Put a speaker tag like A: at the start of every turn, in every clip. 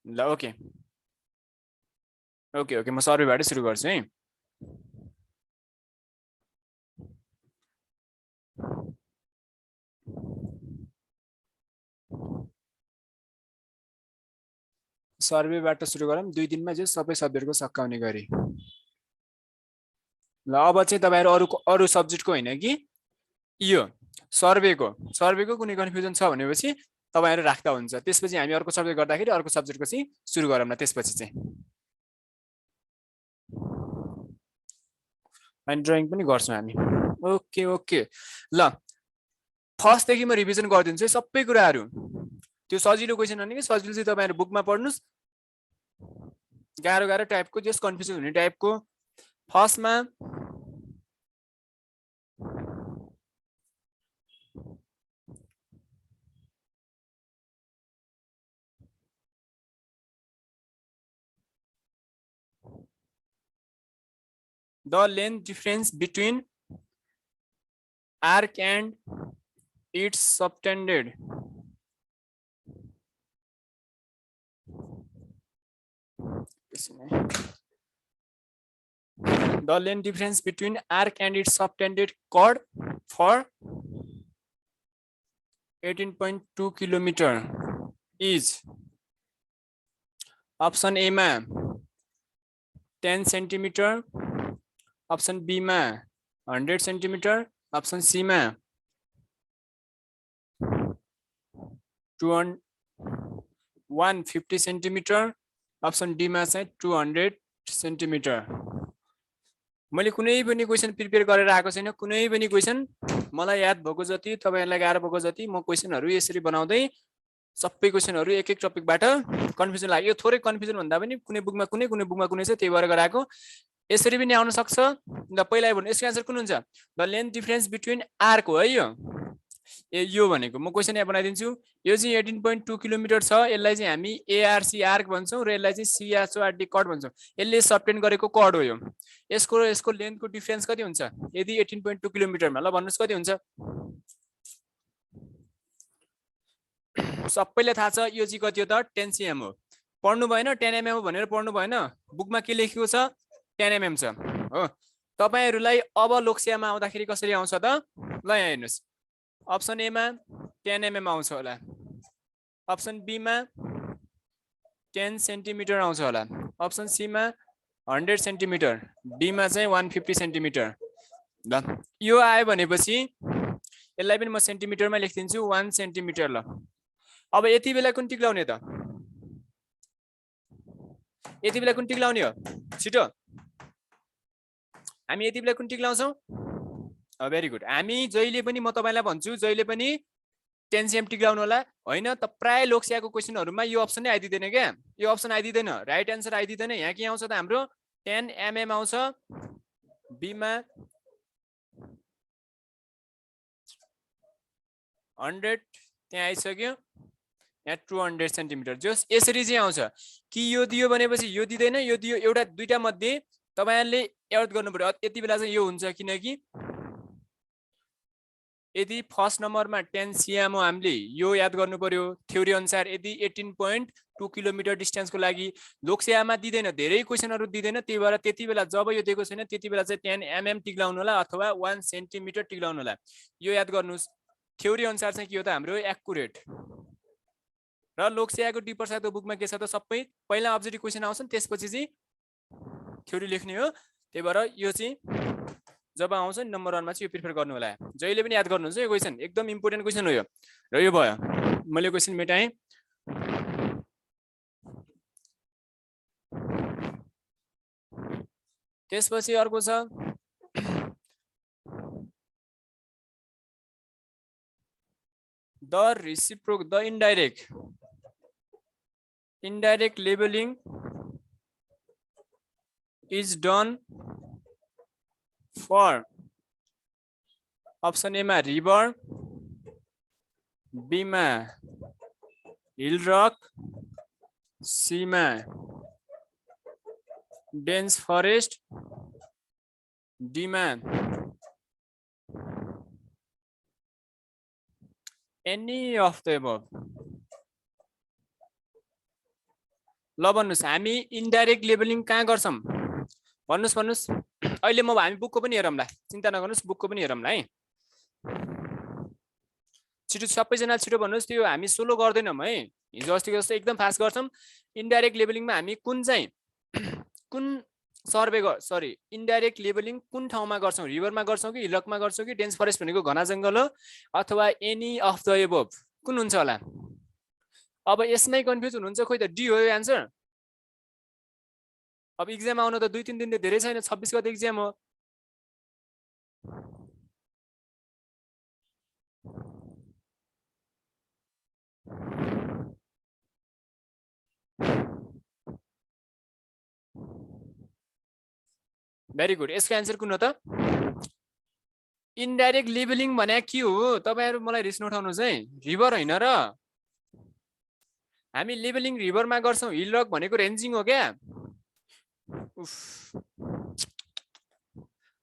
A: ल okay okay okay, म सर्वेबाट सुरु गर्छु है। सर्वेबाट सुरु गरौँ, 2 दिनमा चाहिँ सबै सब्जेक्टको सकाउने गरी। ल अब चाहिँ तपाईँहरू अरू सब्जेक्टको होइन कि यो सर्वेको कुनै कन्फ्युजन छ भनेपछि तपाईँहरू राख्दा हुन्छ। त्यसपछि हामी अर्को सब्जेक्ट गर्दाखेरि अर्को सब्जेक्टको चाहिँ सुरु गरौँ न त्यसपछि चाहिँ। अनि ड्रइङ पनि गर्छौँ हामी। ओके ओके ल, फर्स्टदेखि म रिभिजन गरिदिन्छु है सबै कुराहरू। त्यो सजिलो क्वेसन हो नि कि सजिलो चाहिँ तपाईँहरू बुकमा पढ्नुहोस्, गाह्रो गाह्रो टाइपको जस कन्फ्युजन हुने टाइपको। फर्स्टमा the length difference between arc and its subtended. The length difference between arc and its subtended chord for 18.2 kilometer is option A मा 10 सेन्टिमिटर, ऑप्शन बी में 100 सेन्टिमिटर, ऑप्शन सी में 150 सेन्टिमिटर, ऑप्शन डी में चाहिँ 200 centimetre. मैले कुनै पनि question prepare गरेर आएको छैन, कुनै पनि क्वेसन मलाई याद भएको जति तपाईहरुलाई गाह्रो भएको जति म क्वेसनहरु यसरी बनाउँदै सबै क्वेसनहरु एक एक टपिकबाट कन्फ्युजन लाग्यो। यो थोरै कन्फ्युजन भन्दा पनि कुनै बुकमा कुनै छ, त्यही भएर गराएको। यसरी पनि आउन सक्छ। ल पहिला भन्नु यसको आन्सर कुन हुन्छ? The length difference between arc हो है यो। यो भनेको म क्वेसन यहाँ बनाइदिन्छु। यो चाहिँ 18.2 किलोमिटर छ। यसलाई चाहिँ हामी एआरसी आर्क भन्छौं र यसलाई चाहिँ सिएचओआरडी कट भन्छौं। यसले सबटेन्ड गरेको कट हो यो। यसको लेन्थको डिफरेन्स कति हुन्छ यदि 18.2 किलोमिटरमा? ल भन्नुस् कति हुन्छ? सबैलाई थाहा छ यो चाहिँ कति हो त? 10 cm हो। पढ्नु भएन 10 mm हो भनेर पढ्नु भएन। बुकमा के लेखेको छ? 10 mm छ हो। तपाईहरुलाई अब लोकसेवामा आउँदाखेरि कसरी आउँछ त? ल यहाँ हेर्नुस्। अप्सन ए मा 10 mm आउँछ होला, अप्सन बी मा 10 सेन्टिमिटर आउँछ होला, अप्सन सी मा 100 सेन्टिमिटर, डी मा चाहिँ 150 सेन्टिमिटर। ल यो आयो भनेपछि यसलाई पनि म सेन्टिमिटरमा लेखिदिन्छु 1 सेन्टिमिटर। ल अब यति बेला कुन टिक लाउने त? यति बेला कुन टिक लाउने हो? छिटो हामी यति बेला कुन टिक लाउँछौं? Very good. हामी जहिले पनि म तपाईलाई भन्छु जहिले पनि 10 cm टिक लाउनु होला। हैन त प्राय लोकसेवाको क्वेसनहरुमा यो अप्सन नै आइदिदैन क्या। यो अप्सन आइदिदैन, राइट आन्सर आइदिदैन। यहाँ के आउँछ त हाम्रो 10 mm आउँछ, बी मा 100 त्यहाँ आइसक्यो, यहाँ 200 सेन्टिमिटर। जस यसरी चाहिँ आउँछ कि यो दियो भनेपछि यो दिदैन, यो दियो एउटा दुईटा मध्ये तपाईहरुले याद गर्नु पर्यो। यति बेला चाहिँ यो हुन्छ किनकि यदि फर्स्ट नम्बरमा 10 cm हो हामीले यो याद गर्नु पर्यो थ्योरी अनुसार। यदि 18.2 किलोमिटर डिस्टेन्सको लागि लोकसेवामा दिदैन, धेरै क्वेसनहरु दिदैन, त्यही भएर त्यति बेला जब यो दिएको छैन त्यति बेला चाहिँ 10 mm टिक लाउनु होला अथवा 1 सेन्टिमिटर टिक लाउनु होला। यो याद गर्नुस्। थ्योरी अनुसार चाहिँ के हो त हाम्रो एक्युरेट। र लोकसेवाको डी प्रसादको बुकमा के छ त? सबै पहिला अब्जेक्टिभ क्वेसन आउँछन् त्यसपछि चाहिँ थ्योरी लेख्ने हो। त्यही भएर यो चाहिँ जब आउँछ नि नम्बर 1 मा चाहिँ यो प्रिफर गर्नु होला। जहिले पनि याद गर्नुहुन्छ यो क्वेसन एकदम इम्पोर्टेन्ट क्वेसन हो यो। र यो भयो, मैले क्वेसन मेटाएँ। त्यसपछि अर्को छ the indirect labeling is done for option A मा रिवर, बी मा हिल रक, सी मा डेन्स फरेस्ट, डी मा any of the above। ल भन्नुस् हामी इन्डाइरेक्ट लेबलिङ कहाँ गर्छौं भन्नुस् भन्नुस् अहिले हामी बुकको पनि हेरौँला चिन्ता नगर्नुस् बुकको पनि हेरौँला है छिटो सबैजना छिटो भन्नुस् त्यो हामी सोलो गर्दैनौं है हिजो अस्तिको जस्तो एकदम फास्ट गर्छौं इन्डाइरेक्ट लेबलिङमा हामी कुन चाहिँ कुन सर्वे सरी इन्डाइरेक्ट लेबलिङ कुन ठाउँमा गर्छौं रिभरमा गर्छौं कि हिलकमा गर्छौं कि डेन्स फरेस्ट भनेको घना जंगल हो अथवा एनी अफ द एबोभ कुन हुन्छ होला अब यसमै कन्फ्युज हुनुहुन्छ खोइ त डी हो यो आन्सर अब एक्जाम आउन त 2-3 दिन धेरै छैन 26 गते एक्जाम हो भेरी गुड यसको आन्सर कुन हो त इन्डाइरेक्ट लेबलिङ भने के हो तपाईहरु मलाई रिस नउठाउनुस् है रिभर हैन र हामी लेबलिङ रिभरमा गर्छौं हिल रक भनेको रेन्जिङ हो क्या उफ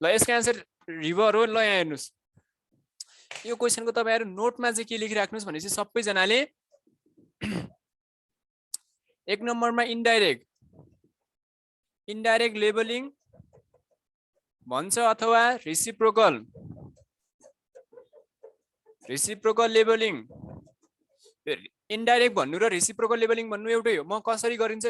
A: ल यसको आन्सर रिभर हो ल यहाँ हेर्नुस् यो क्वेशनको तपाईहरु नोटमा चाहिँ के लेखिराख्नुस् भनेपछि सबैजनाले एक नम्बरमा इन्डाइरेक्ट लेबलिङ भन्छ अथवा रेसिप्रोकल लेबलिङ इन्डाइरेक्ट भन्नु र रेसिप्रोकल लेबलिङ भन्नु एउटै हो म कसरी गरिन्छ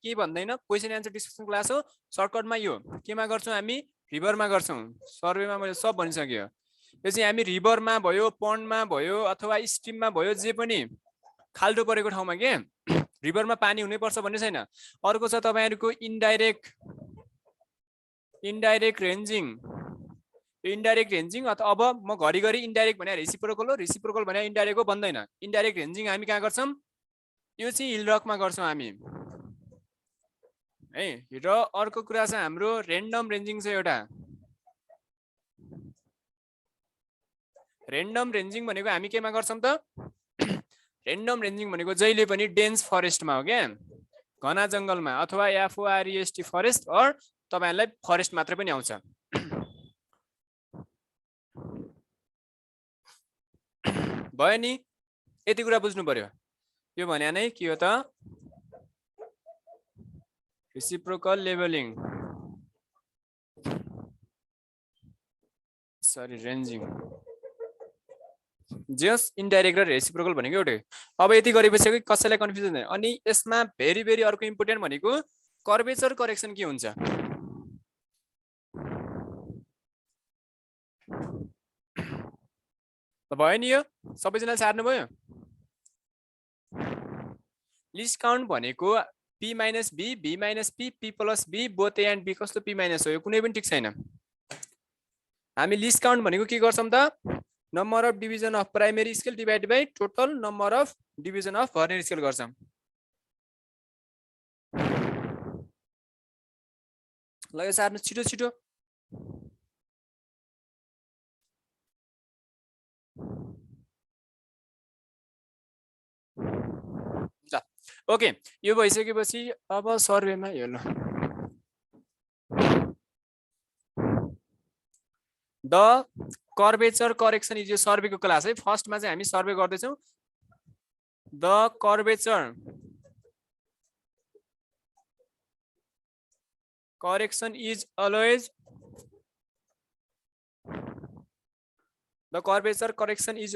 A: के भन्दैन क्वेशन एन्सर डिस्कसन क्लास हो सर्टकटमा यो केमा गर्छौं हामी रिभरमा गर्छौं सर्वेमा मैले सब भनिसके यो चाहिँ हामी रिभरमा भयो पन्डमा भयो अथवा स्ट्रिममा भयो जे पनि खाल्डो परेको ठाउँमा के रिभरमा पानी हुनै पर्छ भन्ने छैन अर्को छ तपाईहरुको इन्डाइरेक्ट रेन्जिङ अब म घरिघरि इन्डाइरेक्ट भने रेसिप्रोकल हो रेसिप्रोकल भने इन्डाइरेक्ट हो भन्दैन इन्डाइरेक्ट रेन्जिङ हामी कहाँ गर्छौं यो चाहिँ हिल रकमा गर्छौं हामी है र अर्को कुरा छ हाम्रो रेन्डम रेन्जिङ छ एउटा रेन्डम रेन्जिङ भनेको हामी केमा गर्छौं त रेन्डम रेन्जिङ भनेको जहिले पनि डेन्स फरेस्टमा हो क्या घना जंगलमा अथवा FOREST फरेस्ट अर तपाईहरुलाई फरेस्ट मात्र पनि आउँछ भयो नि यति कुरा बुझ्नु पर्यो यो भने नै के हो त रेसिप्रोकल लेबलिङ सरी रेन्जिङ जस इन्डाइरेक्ट र रेसिप्रोकल भनेको एउटै अब यति गरेपछि कसैलाई कन्फ्युजन हुँदैन अनि यसमा भेरी अर्को इम्पोर्टेन्ट भनेको कर्वेचर करेक्सन के हुन्छ भयो नि यो सबैजना सार्नु भयो लिस्ट काउन्ट भनेको p - b b - p p + b both a and b कस्तो p - हो यो कुनै पनि ठीक छैन हामी लिस्ट काउन्ट भनेको के गर्छौं त number of division of primary scale divide by total number of division of vernier scale गर्छौं ल यो सार्नु छिटो छिटो ओके यो भइसकेपछि अब सर्वेमा हेर्नु द कर्वेचर करेक्सन इज यो सर्वेको क्लास है फर्स्टमा चाहिँ हामी सर्वे गर्दैछौं the curvature correction is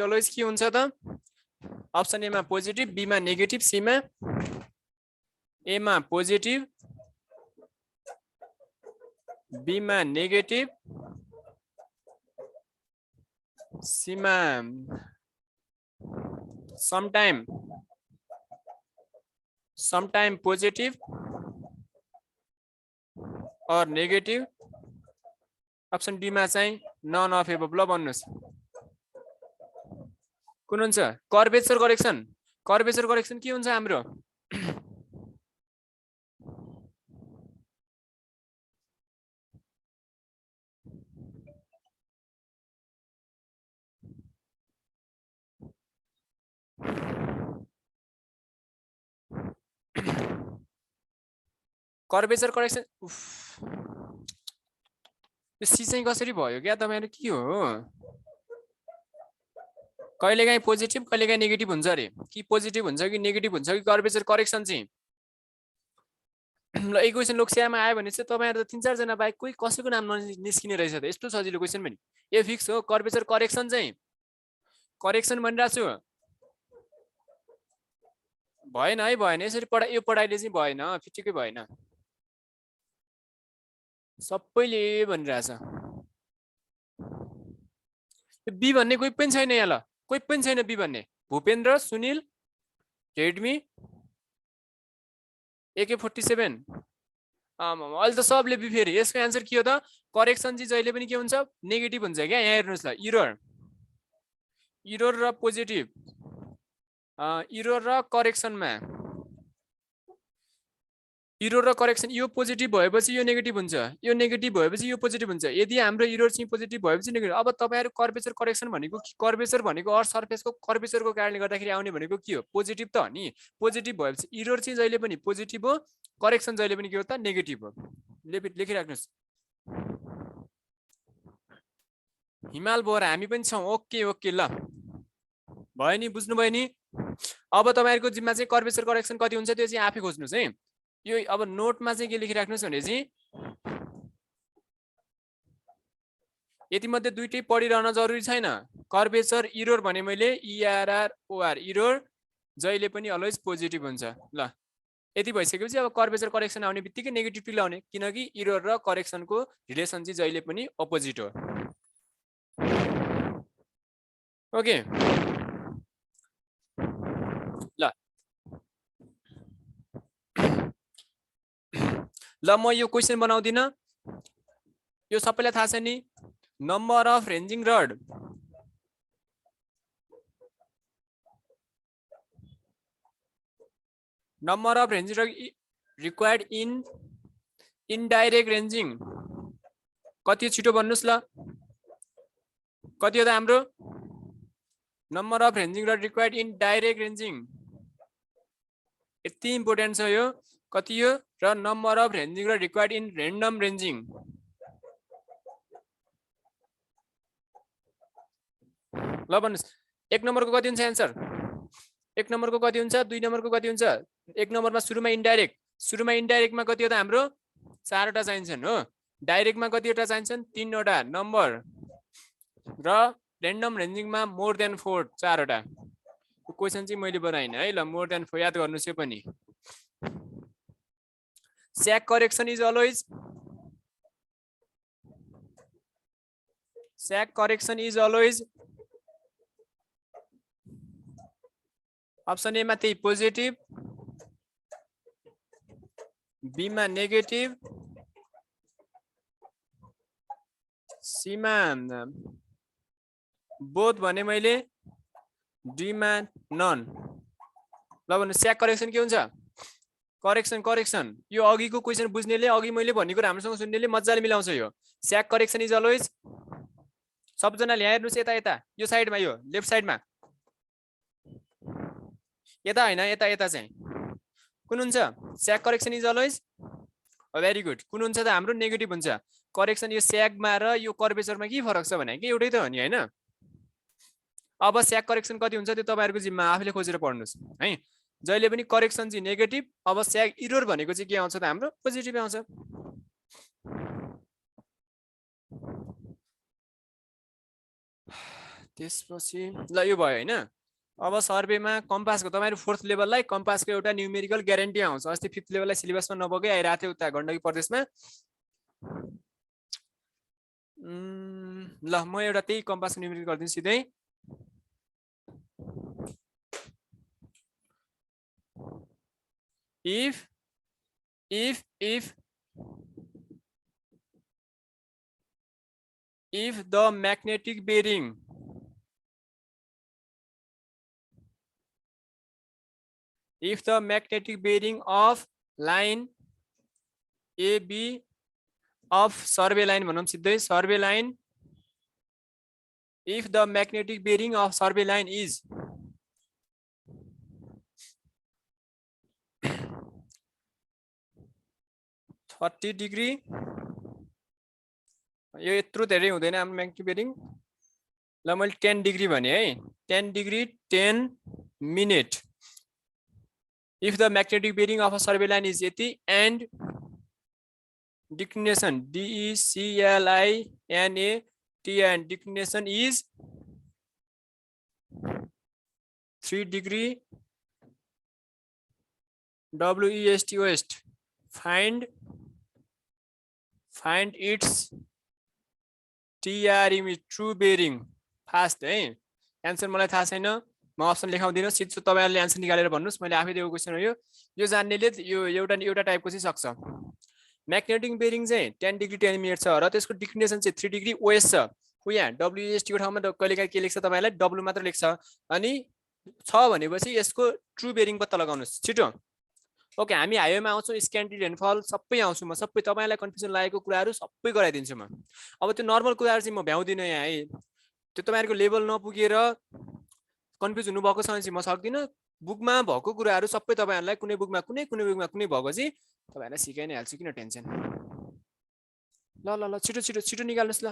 A: always के हुन्छ त अप्सन ए मा पोजिटिभ बी मा नेगेटिभ सी मा ए मा पोजिटिभ बी मा नेगेटिभ सी मा sometime positive or negative option D मा चाहिँ नन अफ एबभ ल भन्नुस् कुन हुन्छ कर्वेचर करेक्सन के हुन्छ हाम्रो कर्वेचर करेक्सन यो सी चाहिँ कसरी भयो क्या तपाईहरु के हो कहिलेकाहीँ पोजिटिभ कहिलेकाहीँ नेगेटिभ हुन्छ अरे कि पोजिटिभ हुन्छ कि नेगेटिभ हुन्छ कि कर्वेचर करेक्सन चाहिँ ल इक्वेसन लोकसेवामा आयो भने चाहिँ तपाईहरु त 3-4 जना बाहेक कोही कसैको नाम निस्किने रहेछ त यस्तो सजिलो क्वेसन पनि ए फिक्स हो कर्वेचर करेक्सन चाहिँ करेक्सन भनिरहेको छु भएन है भएन यसरी यो पढाइले चाहिँ भएन फिटिकै भएन सबैले भनिरहेछ बी भन्ने कोही पनि छैन यहाँ ल कोही पनि छैन बी भन्ने भूपेन्द्र सुनिल रेडमी AK47 अहिले त सबले बी फेरि यसको एन्सर के हो त करेक्सन चाहिँ जहिले पनि के हुन्छ नेगेटिभ हुन्छ क्या यहाँ हेर्नुस् ल इरर र पोजिटिभ इरर र करेक्सनमा इरर र करेक्सन यो पोजिटिभ भएपछि यो नेगेटिभ हुन्छ यो नेगेटिभ भएपछि यो पोजिटिभ हुन्छ यदि हाम्रो इरर चाहिँ पोजिटिभ भएपछि नेगेटिभ अब तपाईहरु कर्वेचर करेक्सन भनेको कर्वेचर भनेको अर्थ सर्फेसको कर्वेचरको कारणले गर्दाखेरि आउने भनेको के हो पोजिटिभ त हो नि पोजिटिभ भएपछि इरर चाहिँ जहिले पनि पोजिटिभ हो करेक्सन जहिले पनि के हो त नेगेटिभ हो लेखिराख्नुस् हिमाल बोरा हामी पनि छौं ओके ओके ल भयो नि बुझ्नु भयो नि अब तपाईहरुको जिम्मा चाहिँ कर्वेचर करेक्सन कति हुन्छ त्यो चाहिँ आफै खोज्नुस् है यो अब नोटमा चाहिँ के लेखिराख्नुस् भने चाहिँ यति मध्ये दुईटै पढिरहन जरुरी छैन कर्वेचर इरर भने मैले ERR इरर जहिले पनि अलवेज पोजिटिभ हुन्छ ल यति भइसकेपछि अब कर्वेचर करेक्सन आउने बित्तिकै नेगेटिभ टिक लाउने किनकि इरर र करेक्सनको रिलेसन चाहिँ जहिले पनि अपोजिट हो ओके ल ल म यो क्वेशन बनाउँदिन यो सबैलाई थाहा छ नि number of ranging rod number of ranging rod required in indirect ranging कति छिटो भन्नुस् ल कति हो त हाम्रो number of ranging rod required in direct ranging यति इम्पोर्टेन्ट छ यो कति हो र number of ranging rod required in random ranging ल भन्नुस् एक नम्बरको कति हुन्छ आन्सर एक नम्बरको कति हुन्छ दुई नम्बरको कति हुन्छ एक नम्बरमा सुरुमा इन्डाइरेक्टमा कति हो त हाम्रो 4 वटा चाहिन्छन् हो डाइरेक्टमा कतिवटा चाहिन्छन् 3 वटा नम्बर र र्यान्डम रेन्जिङमा मोर देन 4 4 वटा क्वेशन चाहिँ मैले बनाइन है ल मोर देन 4 याद गर्नुस् यो पनि sag correction is always option A मा त्यही पोजिटिभ बी मा नेगेटिभ सी मा बोथ भने मैले डी मा नन ल भन्नु स्याक करेक्सन के हुन्छ करेक्सन यो अघिको क्वेशन बुझ्नेले अघि मैले भनेको राम्रोसँग सुन्नेले मजाले मिलाउँछ यो स्याक करेक्सन इज अलवेज सबजनाले यहाँ हेर्नुस् यता यो साइडमा यो लेफ्ट साइडमा यता हैन यता चाहिँ कुन हुन्छ sag correction is always very good कुन हुन्छ त हाम्रो नेगेटिभ हुन्छ करेक्सन यो स्यागमा र यो कर्वेचरमा के फरक छ भने कि एउटै त हो नि हैन अब स्याक करेक्सन कति हुन्छ त्यो तपाईहरुको जिम्मा आफैले खोजेर पढ्नुस् है जहिले पनि करेक्सन चाहिँ नेगेटिभ अब स्याग इरर भनेको चाहिँ के आउँछ त हाम्रो पोजिटिभ आउँछ त्यसपछि ल यो भयो हैन अब सर्वेमा कम्पासको तपाईहरु 4th लेभललाई कम्पासको एउटा न्यूमेरिकल ग्यारेन्टी आउँछ अस्ति 5th लेभललाई सिलेबसमा नबगै आइराथ्यो उता गण्डकी प्रदेशमा ल म एउटा त्यही कम्पासको न्यूमेरिकल गर्दिन्छु सिधै if the magnetic bearing of line AB of survey line भनौं सिधै survey line if the magnetic bearing of survey line is 30 degree यो यत्रो धेरै हुँदैन हाम्रो म्याग्नेटिक बेरिङ ल मैले 10 डिग्री भने है 10 degree 10 minute If the magnetic bearing of a survey line is यति and declination DECLINAT and declination is 3 degree WEST west, find its TRM is true bearing fast है एन्सर मलाई थाहा छैन म अप्सन लेखाउँदिन सिधै तपाईहरुले एन्सर निकालेर भन्नुस् मैले आफै दिएको क्वेशन हो यो जान्नेले यो एउटा टाइपको चाहिँ सक्छ म्याग्नेटिक बेरिङ चाहिँ 10 डिग्री 10 मिनेट छ र त्यसको डिक्लिनेसन चाहिँ 3 डिग्री ओएस छ खु यहाँ WEST को ठाउँमा कहिलेकाहीँ के लेख्छ तपाईहरुलाई W मात्र लेख्छ अनि छ भनेपछि यसको ट्रु बेरिङ पत्ता लगाउनुस् छिटो ओके हामी हाइवेमा आउँछौँ स्क्यान्डी रेनफल सबै आउँछु म सबै तपाईलाई कन्फ्युजन लागेको कुराहरु सबै गराइदिन्छु म अब त्यो नर्मल कुराहरु चाहिँ म भ्याउँदिन यहाँ है त्यो तपाईहरुको लेभल नपुगेर कन्फ्युज हुनु भएको छ भने चाहिँ म सक्दिन बुकमा भएको कुराहरु सबै तपाईहरुलाई कुनै बुकमा कुनै भएको चाहिँ तपाईहरुलाई सिकाइ नै हाल्छु किन टेन्सन ल ल ल छिटो छिटो छिटो निकाल्नुस् ल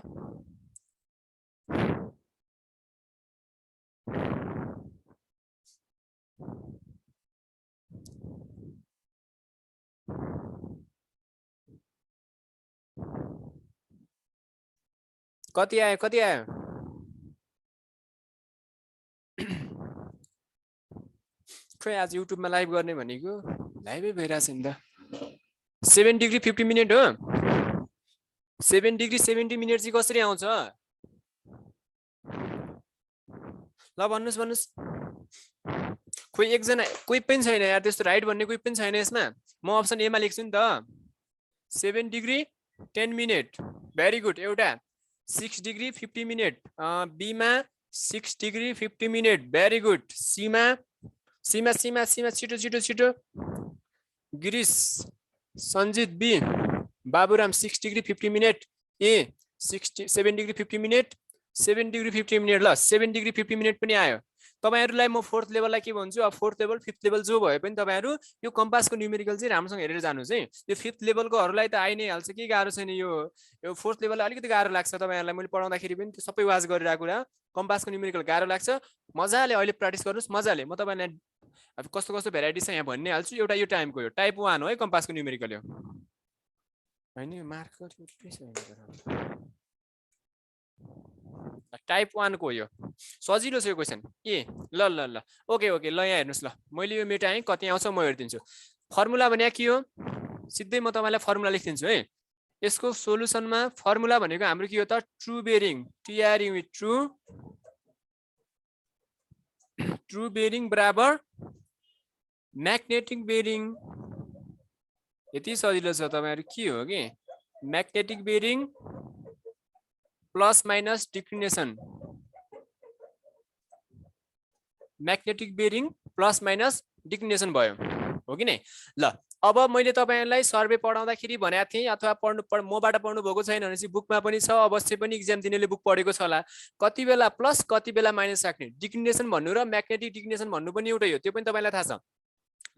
A: कति आयो खोइ आज युट्युबमा लाइभ गर्ने भनेको लाइभै भइरहेछ नि त 7 डिग्री 50 मिनेट हो 7 डिग्री 70 मिनेट चाहिँ कसरी आउँछ ल भन्नुस् खोइ एकजना कोही पनि छैन यार त्यस्तो राइट भन्ने कोही पनि छैन यसमा म अप्सन ए मा लेख्छु नि त 7 डिग्री 10 मिनेट भेरी गुड एउटा 6 डिग्री 50 मिनेट बी मा 6 degree 50 minute very good C मा छिटो Girish Sanjit B Baburam 6 degree 50 minute A 7 degree 50 minute 7 degree 50 minute ल 7 डिग्री 50 मिनेट पनि आयो तपाईहरुलाई म फोर्थ लेभललाई के भन्छु अब फोर्थ लेभल फिफ्थ लेभल जो भए पनि तपाईहरु यो कम्पासको न्यूमेरिकल चाहिँ राम्रोसँग हेरेर जानुस् है यो फिफ्थ लेभलकोहरुलाई त आइ नै हाल्छ के गाह्रो छैन यो फोर्थ लेभललाई अलिकति गाह्रो लाग्छ तपाईहरुलाई मैले पढाउँदाखेरि पनि त्यो सबै वाच गरिरहेको कुरा कम्पासको न्यूमेरिकल गाह्रो लाग्छ मजाले अहिले प्र्याक्टिस गर्नुस् मजाले म तपाईलाई अब कस्तो भेराइटी छ यहाँ भन्ने हाल्छु एउटा यो टाइमको यो टाइप 1 हो है कम्पासको न्यूमेरिकल यो हैन यो मार्कर टाइप 1 को यो सजिलो छ यो क्वेशन ए ल ओके ल यहाँ हेर्नुस् ल मैले यो मेटाएँ कति आउँछ म हेर्दिन्छु फर्मुला भने के हो सिधै म तपाईलाई फर्मुला लेखिदिन्छु है यसको सोलुसनमा फर्मुला भनेको हाम्रो के हो त true bearing TRU true bearing बराबर म्याग्नेटिक बेरिङ यति सजिलो छ तपाईहरु के हो के magnetic bearing plus minus declination magnetic bearing plus minus declination भयो हो कि नै ल अब मैले तपाईहरुलाई सर्वे पढाउँदाखेरि भनेको थिएँ अथवा मबाट पढ्नु भएको छैन भने चाहिँ बुकमा पनि छ अवश्य पनि एक्जाम दिनेले बुक पढेको छ होला कति बेला प्लस कति बेला माइनस राख्ने डिक्लिनेसन भन्नु र म्याग्नेटिक डिक्लिनेसन भन्नु पनि एउटै हो त्यो पनि तपाईलाई थाहा छ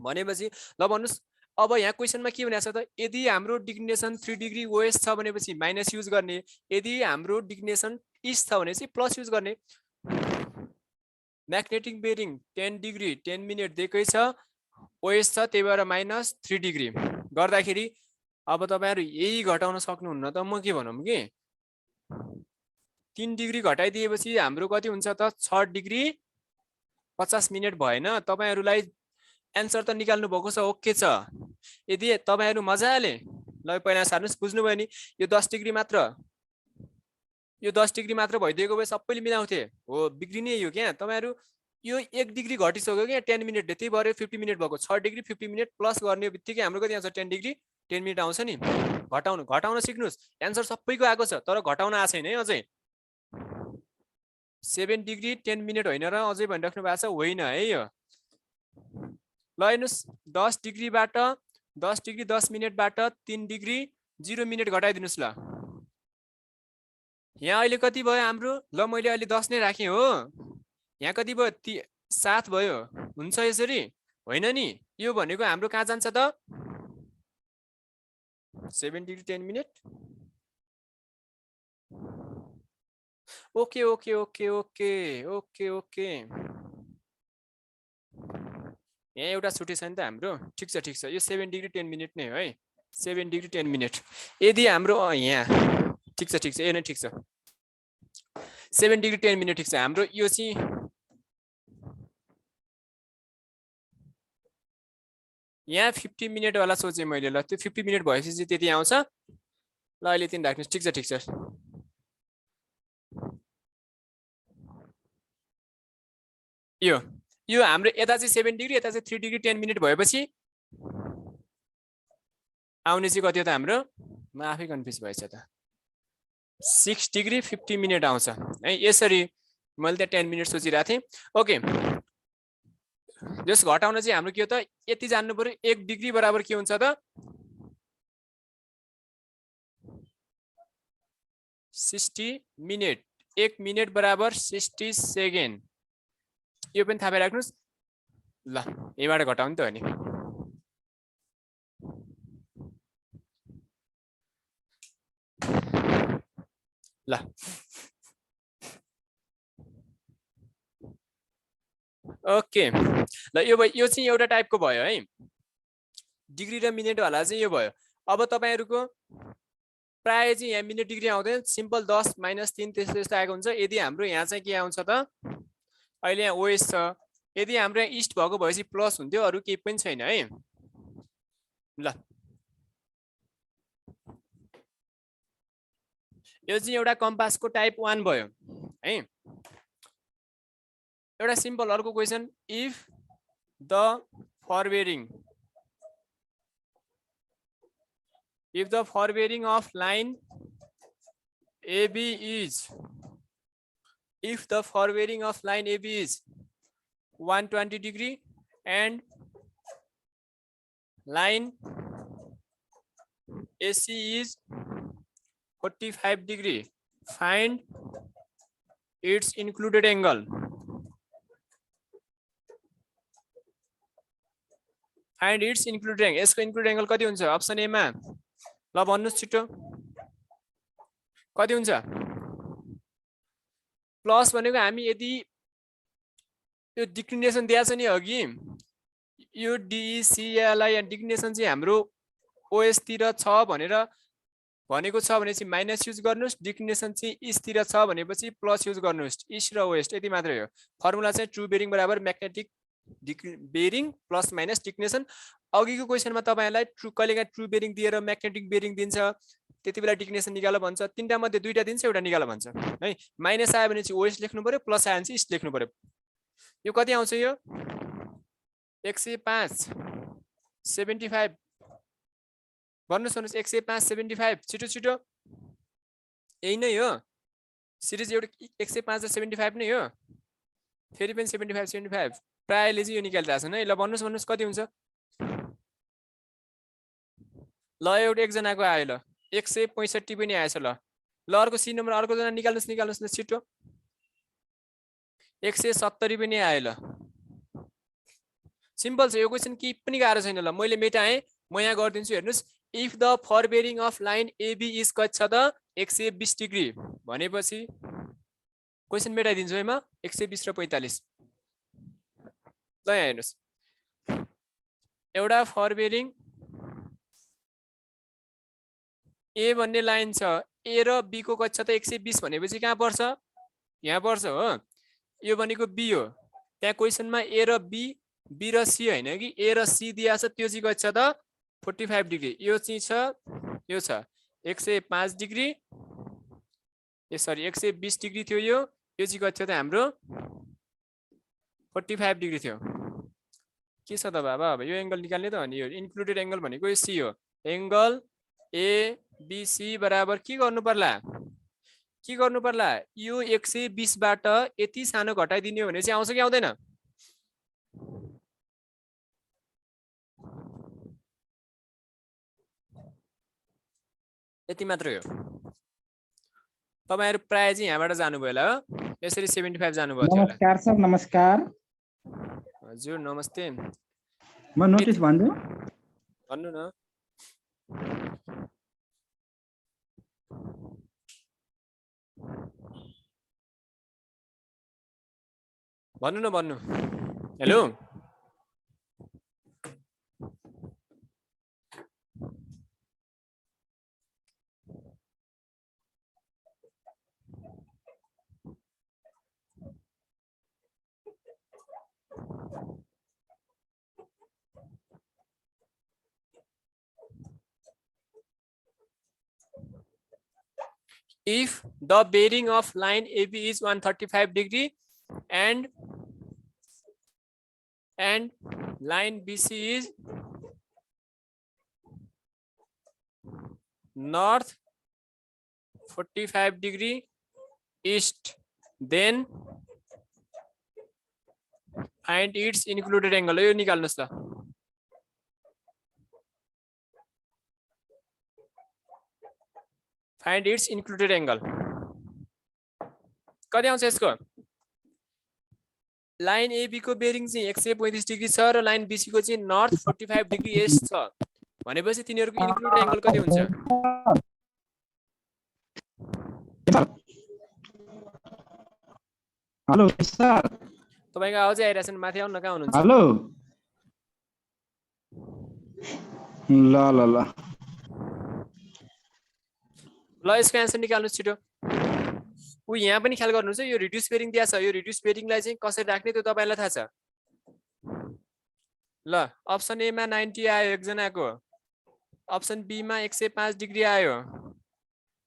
A: भनेपछि ल भन्नुस् अब यहाँ क्वेशनमा के भनेको छ त यदि हाम्रो डिक्लिनेसन 3 डिग्री वेस्ट छ भनेपछि माइनस युज गर्ने यदि हाम्रो डिक्लिनेसन इस्ट छ भने चाहिँ प्लस युज गर्ने म्याग्नेटिक बेरिङ 10 डिग्री 10 मिनेट दिएकै छ ओएस छ त्यही भएर माइनस 3 डिग्री गर्दाखेरि अब तपाईहरु यही घटाउन सक्नुहुन्न त म के भनौं के 3 डिग्री घटाइदिएपछि हाम्रो कति हुन्छ त 6 डिग्री 50 मिनेट भएन तपाईहरुलाई एन्सर त निकाल्नु भएको छ ओके छ यदि तपाईहरु मजाले ल पहिला सार्नुस् बुझ्नुभयो नि यो 10 डिग्री मात्र भइदिएको भए सबैले मिलाउँथे हो बिग्रिने यो क्या तपाईहरु यो 1 डिग्री घटिसक्यो क्या 10 मिनेट त्यही भएर 50 मिनेट भएको 6 डिग्री 50 मिनेट प्लस गर्ने बित्तिकै हाम्रो कति आउँछ 10 डिग्री 10 मिनेट आउँछ नि घटाउन सिक्नुस् एन्सर सबैको आएको छ तर घटाउन आएको छैन है अझै 7 डिग्री 10 मिनेट होइन र अझै भनिराख्नु भएको छ होइन है यो ल हेर्नुस् 10 डिग्रीबाट 10 डिग्री 10 मिनेटबाट 3 डिग्री 0 मिनेट घटाइदिनुस् ल यहाँ अहिले कति भयो हाम्रो ल मैले अहिले 10 नै राखेँ हो यहाँ कति भयो 7 भयो हुन्छ यसरी होइन नि यो भनेको हाम्रो कहाँ जान्छ त 7 डिग्री 10 मिनेट ओके यहाँ एउटा छुट्टी छ नि त हाम्रो। ठिक छ ठिक छ, यो 7 डिग्री 10 मिनट नै हो है, 7 डिग्री 10 मिनट। यदि हाम्रो यहाँ ठिक छ यो नै ठिक छ, 7 डिग्री 10 मिनट ठिक छ। हाम्रो यो चाहिँ यहाँ 50 मिनट वाला सोचेँ मैले, ल त्यो 50 मिनट भएपछि चाहिँ त्यति आउँछ। ल अहिले तिन राख्नुहोस्, ठिक छ। यो हाम्रो यता चाहिँ 7 डिग्री, यता चाहिँ 3 डिग्री 10 मिनट भएपछि आउने चाहिँ कति हो त हाम्रो, म आफै कन्फ्युज भएछ त, 6 डिग्री 50 मिनट आउँछ है। यसरी मैले त्यहाँ 10 मिनट सोचिरहेको थिएँ। ओके, जस घटाउन चाहिँ हाम्रो के हो त, यति जान्नु पर्यो, 1 डिग्री बराबर के हुन्छ त, 60 मिनट। 1 मिनट बराबर 60 सेकेन्ड। यो पनि थाहा पाइराख्नुहोस्। ल यहीबाट घटाउनु त हो नि। ल ओके, ल यो चाहिँ एउटा टाइपको भयो है, डिग्री र मिनट वाला चाहिँ यो भयो। अब तपाईहरुको प्राय चाहिँ यहाँ मिनट डिग्री आउँदैन, सिम्पल 10 - 3 त्यस्तो त्यस्तो आएको हुन्छ। यदि हाम्रो यहाँ चाहिँ के आउँछ त, अहिले यहाँ ओएस छ, यदि हाम्रो यहाँ इस्ट भएको भएपछि प्लस हुन्थ्यो, अरु केही पनि छैन है। ल यो चाहिँ एउटा कम्पासको टाइप 1 भयो है। एउटा सिम्पल अर्को question, if the fore bearing of line AB is 120 degree and line AC is 45 degree, find its included angle. यसको included angle कति हुन्छ? अप्सन ए मा ल भन्नुस् छिटो, कति हुन्छ? प्लस भनेको हामी यदि यो डिक्लिनेसन दिएको छ नि अघि, यो डिसिएलाई डिक्लिनेसन चाहिँ हाम्रो ओएस तिर छ भनेर भनेको छ भनेपछि माइनस युज गर्नुस्, डिक्लिनेसन चाहिँ इस्ट तिर छ भनेपछि प्लस युज गर्नुस्, इस्ट र वेस्ट यति मात्रै हो। फर्मुला चाहिँ ट्रु बेरिङ बराबर म्याग्नेटिक बेरिङ प्लस माइनस डिक्लिनेसन। अघिको क्वेशनमा तपाईहरुलाई कहिलेकाहीँ ट्रु बेरिङ दिएर म्याग्नेटिक बेरिङ दिन्छ, त्यतिबेला डिक्लिनेसन निकाल भन्छ, तीनटा मध्ये दुईटा दिन्छ, एउटा निकाल भन्छ है। माइनस आयो भने चाहिँ वेस्ट लेख्नु पर्यो, प्लस आयो भने चाहिँ इस्ट लेख्नु पर्यो। यो कति आउँछ? यो 105 75 भन्नुस् 105 75 छिटो छिटो, यही नै हो सिरिज। एउटा 105 र 75 नै हो, फेरि पनि 75 75 प्रायले चाहिँ यो निकालिरहेको छ है। ल भन्नुस् कति हुन्छ? ल एउटा एकजनाको आयो, ल 165 पनि आएछ। ल अर्को सी नम्बर अर्को जना निकाल्नुस् न छिटो, 170 पनि आयो। ल सिम्पल छ यो क्वेशन, केही पनि गाह्रो छैन। ल मैले मेटाएँ, म यहाँ गरिदिन्छु हेर्नुस्। If the fore bearing of line AB is कति छ त, 120 डिग्री भनेपछि क्वेशन मेटाइदिन्छु है म, 120 र 45। ल यहाँ हेर्नुस्, एउटा फरवेरिङ ए भन्ने लाइन छ, ए र बी को कति छ त 120 भनेपछि कहाँ पर्छ? यहाँ पर्छ हो। यो भनेको बी हो, त्यहाँ क्वेशनमा ए र बी, बी र सी हैन कि, ए र सी दिया छ, त्यो चाहिँ कति छ त 45 डिग्री। यो चाहिँ छ, यो छ 105 डिग्री, ए सरी 120 डिग्री थियो। यो चाहिँ कति थियो त हाम्रो 45 डिग्री थियो। के छ त बाबा, अब यो एंगल निकाल्ने त हो नि। यो इन्क्लुडेड एंगल भनेको यो सी हो। एंगल ए बी सी बराबर के गर्नु पर्ला? यो 120 बाट यति सानो घटाइदिने हो भने चाहिँ आउँछ कि आउँदैन? यति मात्रै हो। तपाईहरु प्राय चाहिँ यहाँबाट जानुभयो होला हो, यसरी 75 जानुभयो थियो होला।
B: नमस्कार सर, नमस्कार।
A: हजुर नमस्ते।
B: म नोटिस भन्छु,
A: भन्नु न। भन्नु। Hello if the bearing of line AB is 135 degree and line BC is north 45 degree east, then find its included angle. यो निकाल्नुस् ल. Find its included angle. कति आउँछ यसको? लाइन एबी को बेरिङ चाहिँ 135 डिग्री छ र लाइन बीसी को चाहिँ नर्थ 45 डिग्री ईस्ट छ भनेपछि तिनीहरुको इन्क्लुडेड एंगल कति हुन्छ?
B: हेलो सर,
A: तपाईको आवाजै आइरहेछ नि, माथि आउन कहाँ हुनुहुन्छ?
B: हेलो ल ल ल
A: ल यसको आन्सर निकाल्नुस् छिटो. उ यहाँ पनि ख्याल गर्नुस् है, यो रिड्युस बेरिङ दिया छ, यो रिड्युस बेरिङलाई चाहिँ कसरी राख्ने त्यो तपाईलाई थाहा छ. ल अप्सन ए मा 90 आयो एकजनाको, अप्सन बी मा 105 डिग्री आयो,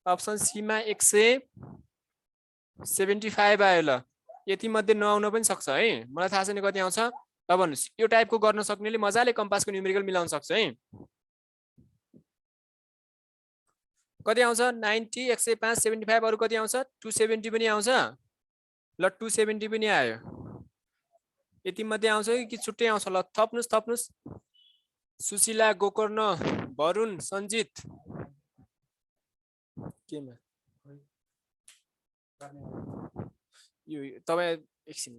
A: अप्सन सी मा 175 आयो. ल यति मध्ये नआउन पनि सक्छ है, मलाई थाहा छैन कति आउँछ. ल भन्नुस्, यो टाइपको गर्न सक्नेले मजाले कम्पासको न्युमेरिकल मिलाउन सक्छ है. कति आउँछ? 90, 105, 75 अरु कति आउँछ? 270 पनि आउँछ. ल 270 पनि आयो. यति मध्ये आउँछ कि छुट्टै आउँछ? ल थप्नुस् थप्नुस्. सुशीला, गोकर्ण, वरुण, सञ्जित केमा यो तपाई एकछिन ल.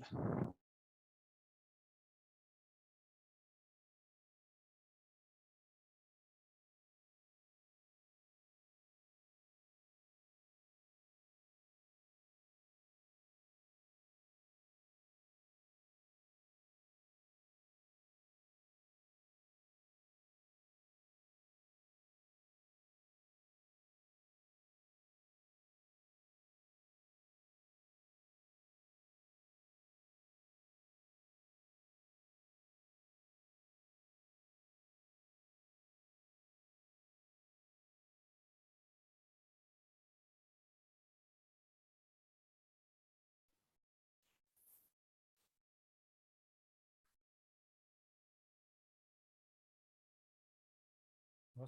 B: ए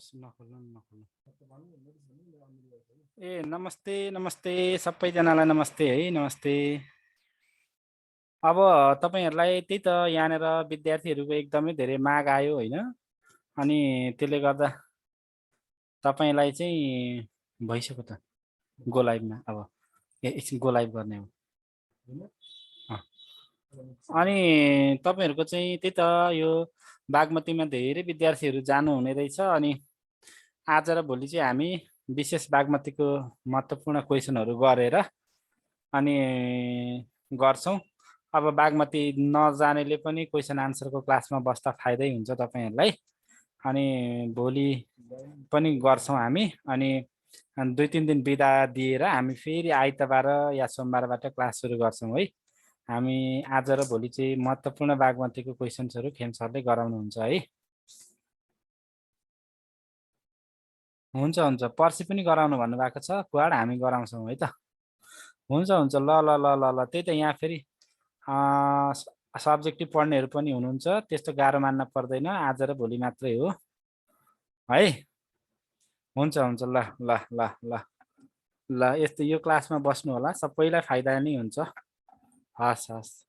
B: नमस्ते नमस्ते सबैजनालाई नमस्ते है, नमस्ते. अब तपाईहरुलाई त्यही त यहाँनेर विद्यार्थीहरुको एकदमै धेरै माग आयो हैन, अनि त्यसले गर्दा तपाईलाई चाहिँ भइसक्यो त गो लाइभमा. अब एकछिन गो लाइभ गर्ने हो. अनि तपाईहरुको चाहिँ त्यही त यो बागमतीमा धेरै विद्यार्थीहरु जानु हुने रहेछ. अनि आज र भोलि चाहिँ हामी विशेष बागमतीको महत्त्वपूर्ण क्वेशनहरु गरेर अनि गर्छौं. अब बागमती नजानेले पनि क्वेशन आन्सरको क्लासमा बस्दा फाइदै हुन्छ तपाईहरुलाई. अनि भोलि पनि गर्छौं हामी. अनि 2-3 दिन बिदा दिएर हामी फेरि आइतबार या सोमबारबाट क्लास सुरु गर्छौं है. हामी आज र भोलि चाहिँ महत्त्वपूर्ण बागमतीको क्वेशन्सहरु खेम सरले गराउनुहुन्छ है. हुन्छ हुन्छ, पर्सि पनि गराउनु भन्नुभएको छ क्वाड, हामी गराउँछौं है त. हुन्छ हुन्छ, ल ल ल ल ल. त्यही त यहाँ फेरि सब्जेक्टिभ पढ्नेहरु पनि हुनुहुन्छ, त्यस्तो गाह्रो मान्न पर्दैन. आज र भोलि मात्रै हो है. हुन्छ हुन्छ, ल ल ल ल ल. यस्तो यो क्लासमा बस्नु होला, सबैलाई फाइदा नै हुन्छ. हस् हस्.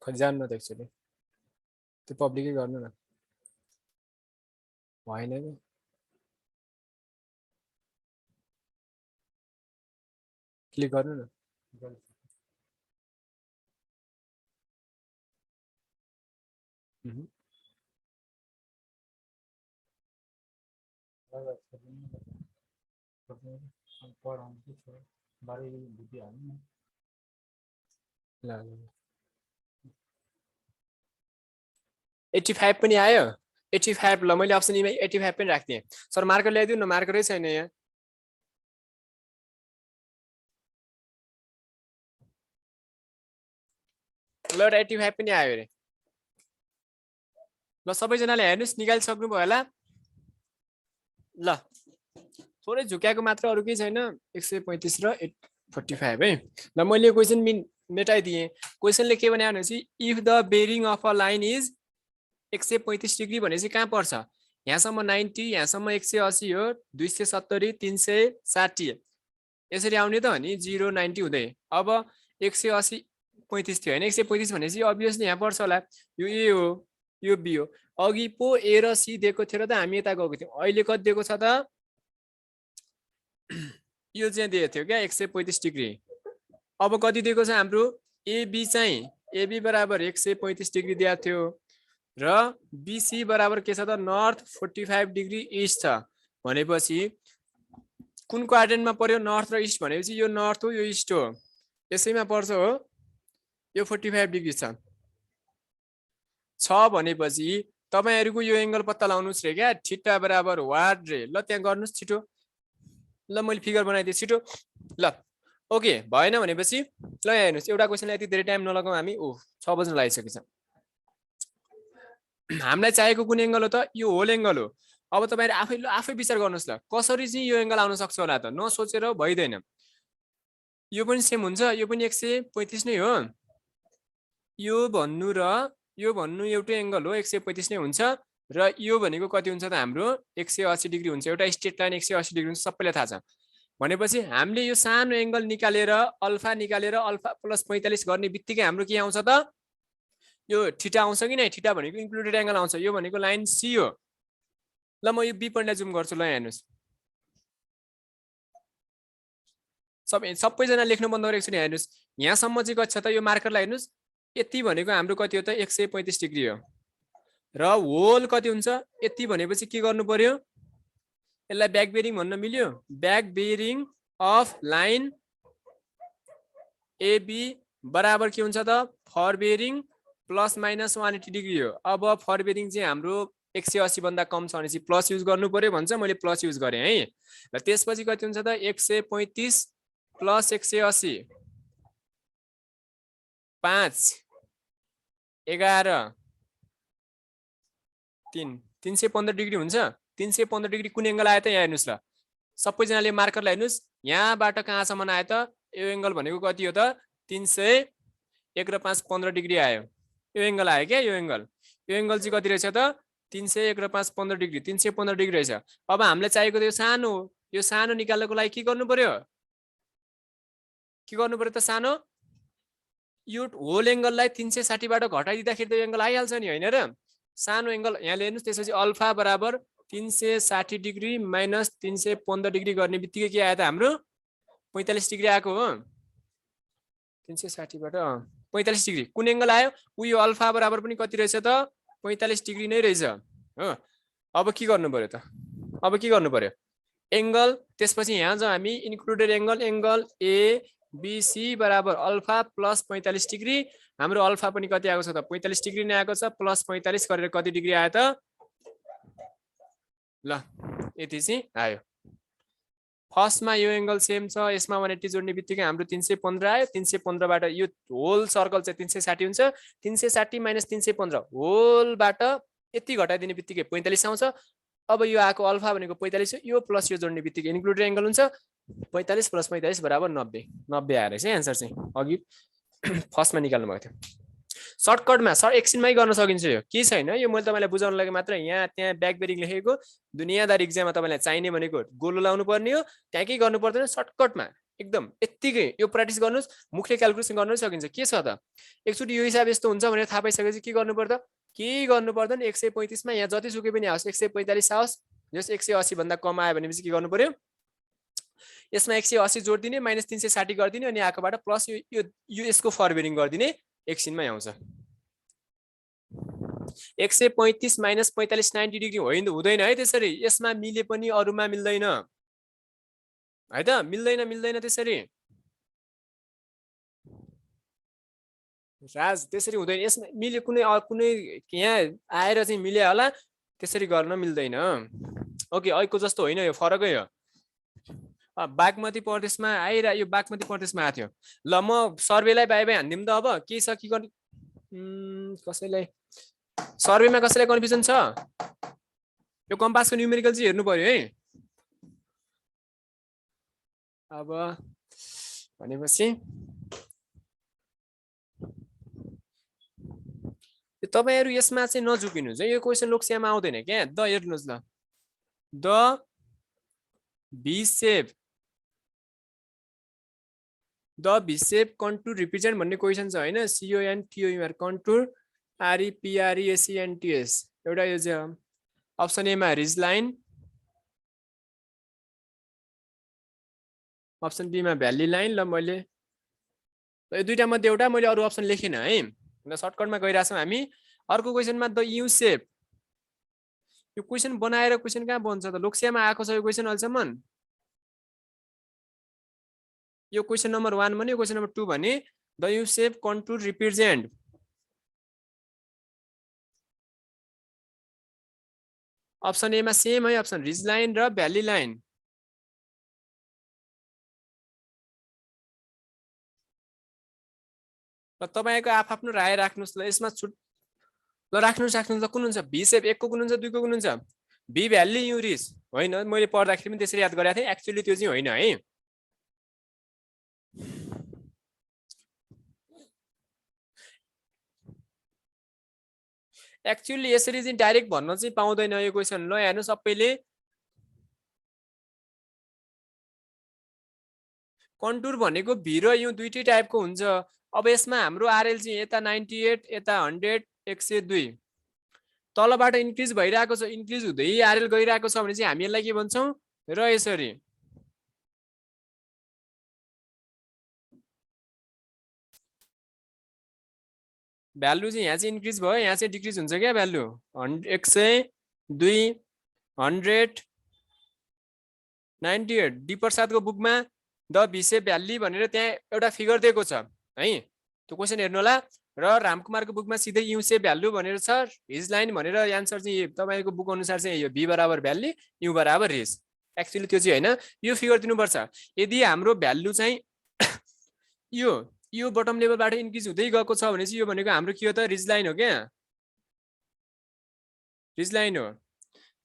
A: खै जान्नु त एक्चुअली त्यो पब्लिकै गर्नु न, भएन नि. क्लिक गर्नु न. ल 85 पनि आयो. 85. ल मैले अप्सन ईमा 85 पनि राख्दिएँ. सर मार्कर ल्याइदिनु न, मार्करै छैन यहाँ. ल एउटा 85 पनि आयो अरे। ल सबैजनाले हेर्नुस् निकालिसक्नु भयो होला। ल थोरै झुक्याएको मात्र, अरू केही छैन। 135 र 45 है। ल मैले क्वेसन मेटाइदिएँ। क्वेसनले के भने भनेपछि if the bearing of a line is 135 degree भनेपछि कहाँ पर्छ? यहाँसम्म 90, यहाँसम्म 180 हो, 270, 360 यसरी आउने त हो नि, 0 90 हुँदै। अब 180 35 थियो होइन, 135 भनेपछि अभियसली यहाँ पर्छ होला। यो ए हो, यो बी हो। अघि पो ए र सी दिएको थियो र त हामी यता गएको थियौँ। अहिले कति दिएको छ त? यो चाहिँ दिएको थियो क्या 135 डिग्री। अब कति दिएको छ हाम्रो? एबी चाहिँ एबी बराबर 135 डिग्री दिएको थियो र बीसी बराबर के छ त? नर्थ 45 डिग्री इस्ट छ। भनेपछि कुन क्वाड्रेन्टमा पर्यो? नर्थ र इस्ट भनेपछि यो नर्थ हो, यो इस्ट हो, यसैमा पर्छ हो। यो 45 डिग्री छ भनेपछि तपाईहरुको यो एंगल पत्ता लगाउनुस् रे क्या। थीटा बराबर वाट रे। ल त्यहाँ गर्नुस् छिटो। ल मैले फिगर बनाइदिए छिटो। ल ओके भएन भनेपछि ल यहाँ हेर्नुस्, एउटा क्वेसनलाई यति धेरै टाइम नलगाउँ हामी। ओ 6 बज्न लागिसकेछ। हामीलाई चाहिएको कुन एंगल हो त? यो होल एंगल हो। अब तपाईहरु आफै विचार गर्नुस् ल, कसरी चाहिँ यो एंगल आउन सक्छ होला त? नसोचेर भइदैन। यो पनि सेम हुन्छ, यो पनि 135 नै हो। यो भन्नु र यो भन्नु एउटै एंगल हो, 135 नै हुन्छ। र यो भनेको कति हुन्छ त? हाम्रो 180 डिग्री हुन्छ। एउटा स्ट्रेट लाइन 180 डिग्री हुन्छ, सबैलाई थाहा छ। भनेपछि हामीले यो सानो एंगल निकालेर अल्फा प्लस 45 गर्ने बित्तिकै हाम्रो के आउँछ त? यो थीटा आउँछ कि नै? थीटा भनेको इन्क्लुडेड एंगल आउँछ। यो भनेको लाइन सी हो। ल म यो बी पोइन्टलाई जुम गर्छु। ल हेर्नुस्, सबैजना लेख्नु बन्द गरेको छु नि। हेर्नुस् यहाँसम्म चाहिँ कति छ त? यो मार्करलाई हेर्नुस्, यति भनेको हाम्रो कति हो त? 135 डिग्री हो। र होल कति हुन्छ? यति भनेपछि के गर्नु पर्यो? यसलाई ब्याक बेरिङ भन्न मिल्यो। Back bearing of line AB बराबर के हुन्छ त? Fore bearing plus minus 180 degree हो। अब फर बेरिङ चाहिँ हाम्रो 180 भन्दा कम छ भनेपछि प्लस युज गर्नु पर्यो भन्छ, मैले प्लस युज गरेँ है। र त्यसपछि कति हुन्छ त? 135 प्लस 180 5 11 3 315 डिग्री हुन्छ। 315 डिग्री कुन एंगल आयो त? यहाँ हेर्नुस् ल, सबैजनाले मार्करलाई हेर्नुस्। यहाँबाट कहाँसम्म आयो त? यो एंगल भनेको कति हो त? 301 र 5 15 डिग्री आयो। यो एंगल आयो क्या। यो एंगल चाहिँ कति रहेछ त? 301 र 5 15 डिग्री, 315 डिग्री रहेछ। अब हामीलाई चाहिएको त यो सानो हो। यो सानो निकाल्नको लागि के गर्नु पर्यो? के गर्नु पर्यो त? सानो यो होल एंगललाई 360 बाट घटाइदिँदाखेरि त यो एंगल आइहाल्छ नि, हैन र? सानो एंगल यहाँ हेर्नुस्। त्यसपछि अल्फा बराबर 360 डिग्री माइनस 315 डिग्री गर्ने बित्तिकै के आयो त? हाम्रो 45 डिग्री आएको हो। 360 बाट 45 डिग्री कुन एंगल आयो? उयो अल्फा बराबर पनि कति रहेछ त? 45 डिग्री नै रहेछ हो। अब के गर्नु पर्यो त? अब के गर्नु पर्यो? एंगल, त्यसपछि यहाँ जाउँ हामी। इन्क्लुडेड एंगल ए बीसी बराबर अल्फा प्लस 45 डिग्री। हाम्रो अल्फा पनि कति आएको छ त? 45 डिग्री नै आएको छ। प्लस 45 गरेर कति डिग्री आयो त? ल यति चाहिँ आयो। फर्स्टमा यो एंगल सेम छ, यसमा 180 जोड्ने बित्तिकै हाम्रो 315 आयो। 315 बाट यो होल सर्कल चाहिँ 360 हुन्छ। 360 माइनस 315 होलबाट यति घटाइदिने बित्तिकै 45 आउँछ। अब यो आएको अल्फा भनेको 45 हो। यो प्लस यो जोड्ने बित्तिकै इन्क्लुडेड एंगल हुन्छ। 45 प्लस 45 बराबर 90। 90 आएर चाहिँ आन्सर चाहिँ अघि फर्स्टमा निकाल्नु भएको थियो। सर्टकटमा एकछिनमै गर्न सकिन्छ। यो के छैन, यो मैले तपाईलाई बुझाउन लागि मात्र यहाँ त्यहाँ ब्याक बेरिङ लेखेको। दुनियादार एक्जाममा तपाईलाई चाहिने भनेको गोलो लाउनु पर्ने हो। त्यहाँ के गर्नु पर्दैन, सर्टकटमा एकदम यत्तिकै यो प्र्याक्टिस गर्नुस्। मुखले क्याल्कुलेसन गर्न सकिन्छ। के छ त? एकचोटि यो हिसाब यस्तो हुन्छ भनेर थाहा पाइसकेपछि के गर्नु पर्छ? केही गर्नु पर्दैन। 135 मा यहाँ जति सुके पनि आओस्, 145 आओस्, जस 180 भन्दा कम आयो भनेपछि के गर्नु पर्यो? यसमा 180 जोड्दिने, माइनस 360 गर्दिने, अनि आकोबाट प्लस यो यसको फर बेरिङ गर्दिने। एकछिनमै आउँछ। 135 माइनस 45 90 डिग्री होइन, हुँदैन है त्यसरी। यसमा मिले पनि अरूमा मिल्दैन है त? मिल्दैन त्यसरी। राज त्यसरी हुँदैन। यसमा मिले कुनै यहाँ आएर चाहिँ मिले होला, त्यसरी गर्न मिल्दैन। ओके अहिलेको जस्तो होइन, यो फरकै हो। बागमती प्रदेशमा आइरा, यो बागमती प्रदेशमा आएको थियो। ल म सर्वेलाई बाई बाई हान्दिउँ त। अब के छ के गर्ने? कसैलाई सर्वेमा कसैलाई कन्फ्युजन छ? यो कम्पासको न्युमेरिकल चाहिँ हेर्नु पर्यो है। अब भनेपछि तपाईहरु यसमा चाहिँ नझुकिनुस् है। यो क्वेशन लोकसेवामा आउँदैन क्या। द हेर्नुस् ल, the V shape contour represent भन्ने क्वेशन छ हैन। CONTOUR कन्टुर REPRESENTS एउटा यो चाहिँ अप्सन ए मा रिज लाइन, अप्सन बी मा भ्याली लाइन। ल मैले यो दुईटा मध्ये एउटा मैले अरु अप्सन लेखिन है। ल सर्टकटमा गइराछौँ हामी। अर्को क्वेशनमा द यु शेप। यो क्वेशन बनाएर क्वेशन कहाँ बन्छ त? लोकसेवामा आएको छ यो क्वेशन अहिलेसम्म। यो क्वेशन नम्बर 1 भने, यो क्वेशन नम्बर 2 भने the you shape contour represent. Option A मा सेम है, अप्सन रिज लाइन र भ्याली लाइन। र तपाईको आफ्नो राय राख्नुस् ल। यसमा छुट ल राख्नुस् ल। कुन हुन्छ? भी शेप 1 को कुन हुन्छ, 2 को कुन हुन्छ? भी भ्याली यु रिज होइन। मैले पढ्दाखेरि पनि त्यसरी याद गरेको थिएँ। एक्चुअली त्यो चाहिँ होइन है। एक्चुअली यसरी चाहिँ डाइरेक्ट भन्न चाहिँ पाउँदैन यो क्वेशन। ल हेर्नु सबैले, कन्टुर भनेको भी र यु दुईटै टाइपको हुन्छ। अब यसमा हाम्रो आरएल चाहिँ यता 98, यता 100, 102 तलबाट इन्क्रिज भइरहेको छ। इन्क्रिज हुँदै आरएल गइरहेको छ भने चाहिँ हामी यसलाई के भन्छौँ? र यसरी भ्यालु चाहिँ यहाँ चाहिँ इन्क्रिज भयो, यहाँ चाहिँ डिक्रिज हुन्छ क्या भ्यालु। 102, 100, 98। डी प्रसादको बुकमा द भी शेप भ्याली भनेर त्यहाँ एउटा फिगर दिएको छ है। त्यो क्वेशन हेर्नु होला। र रामकुमारको बुकमा सिधै यु शेप भ्यालु भनेर छ। रिज लाइन भनेर एन्सर चाहिँ तपाईको बुक अनुसार चाहिँ यो भी बराबर भ्याली, यु बराबर रिज। एक्चुअली त्यो चाहिँ होइन। यो फिगर दिनुपर्छ। यदि हाम्रो भ्यालु चाहिँ यो बटम लेभलबाट इन्क्रिज हुँदै गएको छ भने चाहिँ यो भनेको हाम्रो के हो त? रिज लाइन हो क्या। रिज लाइन हो।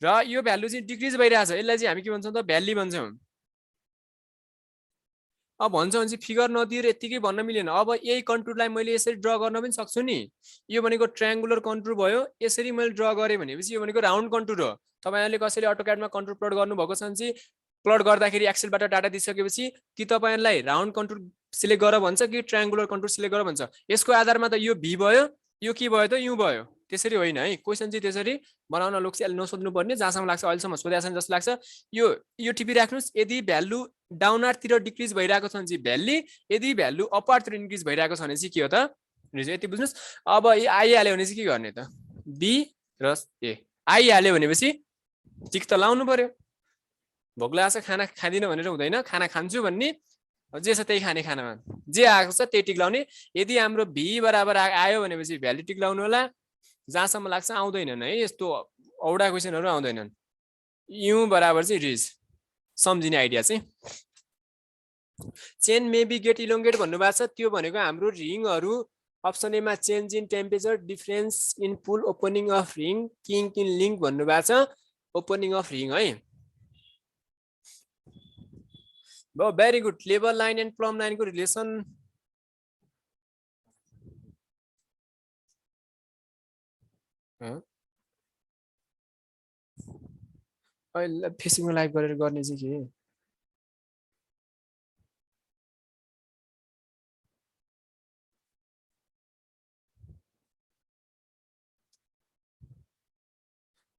A: र यो भ्यालु चाहिँ डिक्रिज भइरहेछ। यसलाई चाहिँ हामी के भन्छौँ त? भ्याली भन्छौँ। अब भन्छ भने चाहिँ फिगर नदिएर यतिकै भन्न मिलेन। अब यही कन्टुरलाई मैले यसरी ड्र गर्न पनि सक्छु नि। यो भनेको ट्रायंगुलर कन्टुर भयो। यसरी मैले ड्र गरेँ भनेपछि यो भनेको राउन्ड कन्टुर हो। तपाईहरुले कसैले अटोक्याडमा कन्टुर प्लट गर्नु भएको छ भने चाहिँ प्लट गर्दाखेरि एक्सेलबाट डाटा दिइसकेपछि कि तपाईहरुलाई राउन्ड कन्टुर सिलेक्ट गर भन्छ कि ट्रायंगुलर कन्टुर सिलेक्ट गर भन्छ। यसको आधारमा त यो भी भयो, यो के भयो त? यु भयो। त्यसरी होइन है। क्वेशन चाहिँ त्यसरी बनाउन लोकसेवाले नसोध्नु पर्ने। जहाँसम्म लाग्छ अहिलेसम्म सोधेको छैन जस्तो लाग्छ। यो टिपिराख्नुस्। यदि भ्यालु डाउनवार्डतिर डिक्रिज भइरहेको छ भने चाहिँ भ्याली, यदि भ्यालु अपवार्डतिर इन्क्रिज भइरहेको छ भने चाहिँ के हो त? रिज। यति बुझ्नुस्। अब आइहाल्यो भने चाहिँ के गर्ने त? बी र ए आइहाल्यो भनेपछि टिक त लाउनु पर्यो। भोक लागेको छ खाना खादिन भनेर हुँदैन। खाना खान्छु भन्ने जे छ त्यही खाने। खानामा जे आएको छ त्यही टिक लाउने। यदि हाम्रो भी बराबर आयो भनेपछि भ्याली टिक लाउनु होला। जहाँसम्म लाग्छ आउँदैनन् है, यस्तो औडा क्वेशनहरु आउँदैनन्। यु बराबर चाहिँ रिज। सम्झिने आइडिया चाहिँ chain may be get elongate भन्नुभएको छ। त्यो भनेको हाम्रो रिङहरु अप्सन ए मा change in temperature, difference in pull, opening of ring, kink in link भन्नुभएको छ। ओपनिङ अफ रिङ है। Very good. लेबल लाइन एन्ड प्लम लाइनको रिलेसन अहिले फेसबुकमा लाइभ गरेर गर्ने चाहिँ के?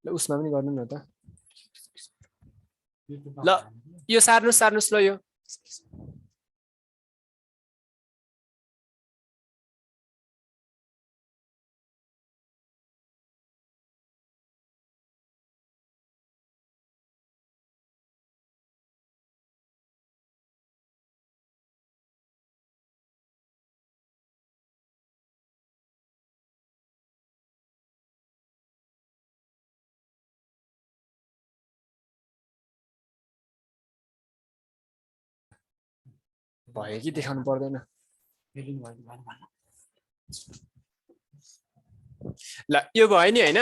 A: ल उसमा पनि गर्नु न त। ल यो सार्नुस् ल। यो भयो कि देखाउनु पर्दैन? ल यो भयो नि हैन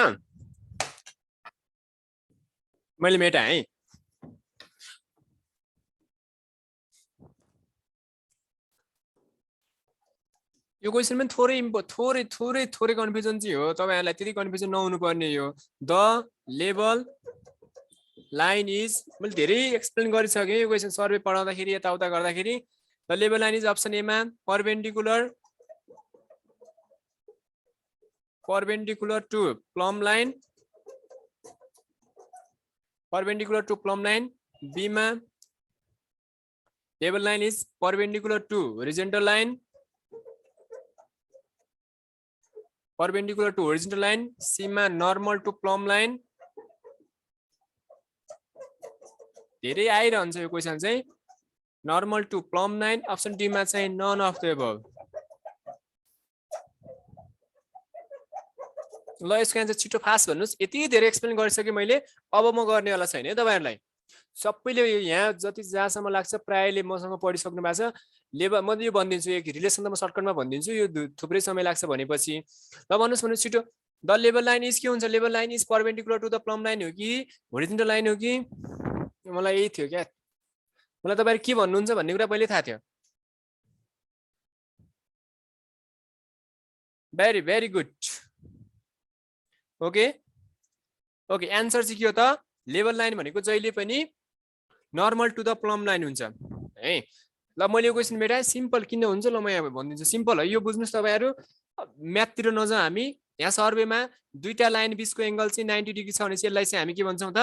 A: मैले मेटाएँ यो क्वेसन पनि थोरै कन्फ्युजन चाहिँ हो तपाईहरुलाई त्यति कन्फ्युजन नहुनु पर्ने हो द लेभल लाइन इज मैले धेरै एक्सप्लेन गरिसकेँ यो क्वेसन सर्वे पढाउँदाखेरि यताउता गर्दाखेरि the level line is option A मा perpendicular to plumb line B मा level line is perpendicular to horizontal line C मा normal to plumb line धेरै आइरहन्छ यो क्वेसन चाहिँ normal to plumb line option D मा चाहिँ none of the above ल यसको एन्सर छिटो फास्ट भन्नुस् यति धेरै एक्सप्लेन गरिसके मैले अब म गर्नेवाला छैन है तपाईहरुलाई सबैले यहाँ जति जहाँसम्म लाग्छ प्रायले मसँग पढिसक्नु भएको छ लेभल म यो भनिदिन्छु एक रिलेसन त म सर्टकटमा भनिदिन्छु यो थुप्रै समय लाग्छ भनेपछि ल भन्नुस् भने छिटो द लेभल लाइन इज के हुन्छ level line is perpendicular to the plumb line हो कि होरिजोन्टल लाइन हो कि मलाई यही थियो क्या मलाई तपाईहरु के भन्नुहुन्छ भन्ने कुरा पहिले थाहा थियो भेरी गुड ओके एन्सर चाहिँ के हो त लेभल लाइन भनेको जहिले पनि normal to the plumb line हुन्छ है ल मैले यो क्वेसन मेटाएँ सिम्पल किन हुन्छ ल म यहाँ भनिदिन्छु सिम्पल हो यो बुझ्नुस् तपाईहरु म्याथतिर नजाऊ हामी यहाँ सर्वेमा दुईटा लाइन बीचको एंगल चाहिँ 90 डिग्री छ भने चाहिँ यसलाई चाहिँ हामी के भन्छौं त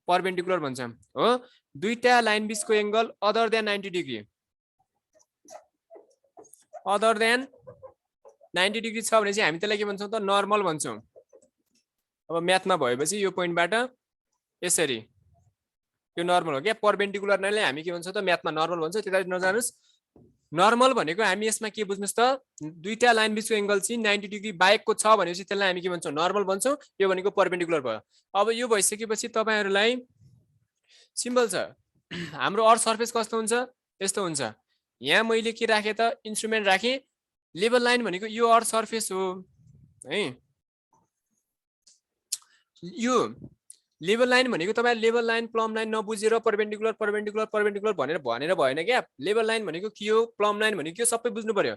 A: परपेन्डिकुलर भन्छौं हो दुईटा लाइन बीचको एंगल अदर देन 90 डिग्री छ भने चाहिँ हामी त्यसलाई के भन्छौं त नर्मल भन्छौं अब म्याथमा भएपछि यो पोइन्टबाट यसरी यो नर्मल हो क्या परपेन्डिकुलर लाइनलाई हामी के भन्छौं त म्याथमा नर्मल भन्छौं त्यता नजानुस् नर्मल भनेको हामी यसमा के बुझ्नुस् त दुईटा लाइन बीचको एंगल चाहिँ 90 डिग्री बाहेकको छ भनेपछि त्यसलाई हामी के भन्छौं नर्मल भन्छौं यो भनेको परपेन्डिकुलर भयो अब यो भइसकेपछि तपाईहरुलाई सिम्पल छ हाम्रो अर्थ सर्फेस कस्तो हुन्छ यस्तो हुन्छ यहाँ मैले के राखे त इन्स्ट्रुमेन्ट राखे लेभल लाइन भनेको यो अर्थ सर्फेस हो है यो लेभल लाइन भनेको तपाई लेभल लाइन प्लम लाइन नबुझेर परपेन्डिकुलर भनेर भएन क्या लेभल लाइन भनेको के हो प्लम लाइन भनेको के हो सबै बुझ्नु पर्यो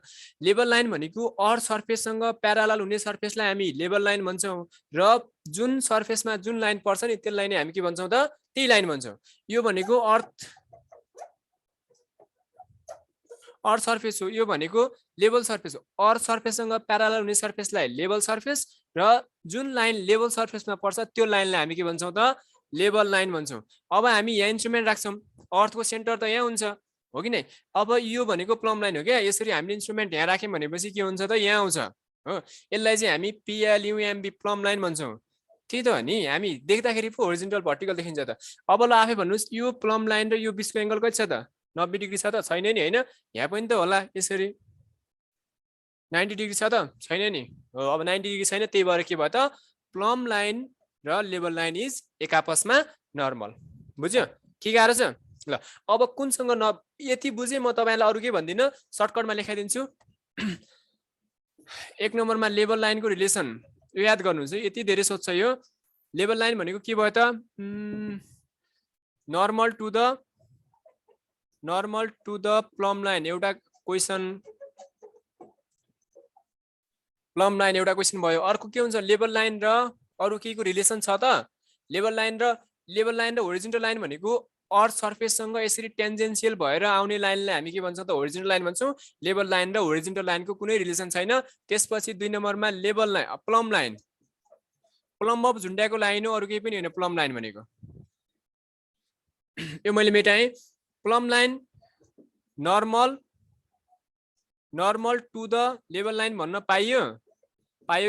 A: लेभल लाइन भनेको अर्थ सर्फेससँग प्यारालल हुने सर्फेसलाई हामी लेभल लाइन भन्छौं र जुन सर्फेसमा जुन लाइन पर्छ नि त्यसलाई नै हामी के भन्छौं त त्यही लाइन भन्छौं यो भनेको अर्थ सर्फेस हो यो भनेको लेभल सर्फेस हो अर्थ सर्फेससँग प्यारालल हुने सर्फेसलाई लेभल सर्फेस र जुन लाइन लेभल सर्फेसमा पर्छ त्यो लाइनलाई हामी के भन्छौं त लेभल लाइन भन्छौं अब हामी यहाँ इन्स्ट्रुमेन्ट राख्छौं अर्थको सेन्टर त यहाँ हुन्छ हो कि नै अब यो भनेको प्लम लाइन हो क्या यसरी हामीले इन्स्ट्रुमेन्ट यहाँ राख्यौं भनेपछि के हुन्छ त यहाँ आउँछ हो यसलाई चाहिँ हामी PLUMB प्लम लाइन भन्छौं त्यही त हो नि हामी देख्दाखेरि पो होरिजोन्टल भर्टिकल देखिन्छ त अब ल आफै भन्नुस् यो प्लम लाइन र यो बीचको एंगल कति छ त 90 डिग्री छ त छैन नि हैन यहाँ पनि त होला यसरी 90 डिग्री छ त छैन नि हो अब 90 डिग्री छैन त्यही भएर के भयो त प्लम लाइन र लेभल लाइन इज एक आपसमा नर्मल बुझ्यो के गाह्रो छ ल अब कुनसँग यति बुझे म तपाईलाई अरु के भन्दिन सर्टकटमा लेखाइदिन्छु एक नम्बरमा लेभल लाइनको रिलेसन यो याद गर्नुहुन्छ यति धेरै सोध्छ यो लेभल लाइन भनेको के भयो त normal to the plumb line एउटा क्वेशन प्लम लाइन एउटा क्वेशन भयो अर्को के हुन्छ लेभल लाइन र अरु केको रिलेसन छ त लेभल लाइन र होरिजोन्टल लाइन भनेको अर्थ सर्फेससँग यसरी टेन्जेन्शियल भएर आउने लाइनलाई हामी के भन्छौं त होरिजोन्टल लाइन भन्छौं लेभल लाइन र होरिजोन्टल लाइनको कुनै रिलेसन छैन त्यसपछि दुई नम्बरमा लेभल लाइन प्लम अफ झुन्ड्याएको लाइन हो अरु केही पनि हैन प्लम लाइन भनेको यो मैले मेटाएँ plumb line normal to the level line भन्न पाइयो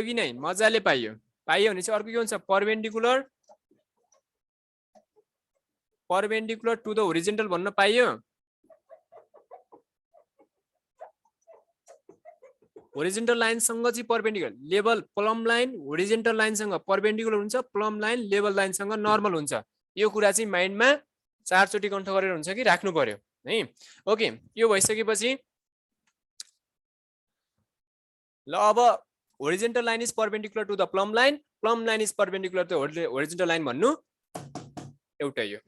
A: कि नै मजाले पाइयो भने चाहिँ अर्को के हुन्छ परपेन्डिकुलर टु द होरिजोन्टल भन्न पाइयो होरिजोन्टल लाइन सँग चाहिँ perpendicular level plumb line horizontal line सँग परपेन्डिकुलर हुन्छ प्लम लाइन लेभल लाइन सँग नर्मल हुन्छ यो कुरा चाहिँ माइन्डमा 4 चोटी कन्ठ गरेर हुन्छ कि राख्नु पर्यो है ओके यो भइसकेपछि ल अब horizontal line is perpendicular to the plumb line is perpendicular to horizontal line भन्नु एउटै यो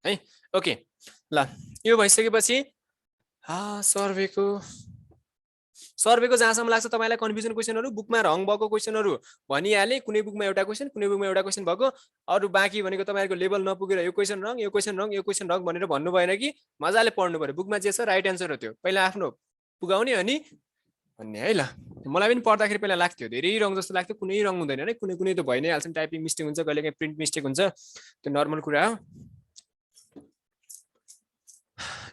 A: है ओके ल यो भइसकेपछि सर्वेको जहाँसम्म लाग्छ तपाईलाई कन्फ्युजन क्वेशनहरु बुकमा रङ भएको क्वेशनहरु भनिहाले कुनै बुकमा एउटा क्वेशन कुनै बुकमा एउटा क्वेशन भएको अरु बाँकी भनेको तपाईहरुको लेभल नपुगेर यो क्वेशन रङ यो क्वेशन रङ यो क्वेशन रङ भनेर भन्नु भएन कि मजाले पढ्नु पर्यो बुकमा जे छ राइट आन्सर हो त्यो पहिला आफ्नो पुगाउने अनि भन्ने है ल मलाई पनि पढ्दाखेरि पहिला लाग्थ्यो धेरै रङ जस्तो लाग्थ्यो कुनै रङ हुँदैन है कुनै कुनै त भइ नै हाल्छ टाइपिङ मिस्टेक हुन्छ कहिलेकाहीँ प्रिन्ट मिस्टेक हुन्छ त्यो नर्मल कुरा हो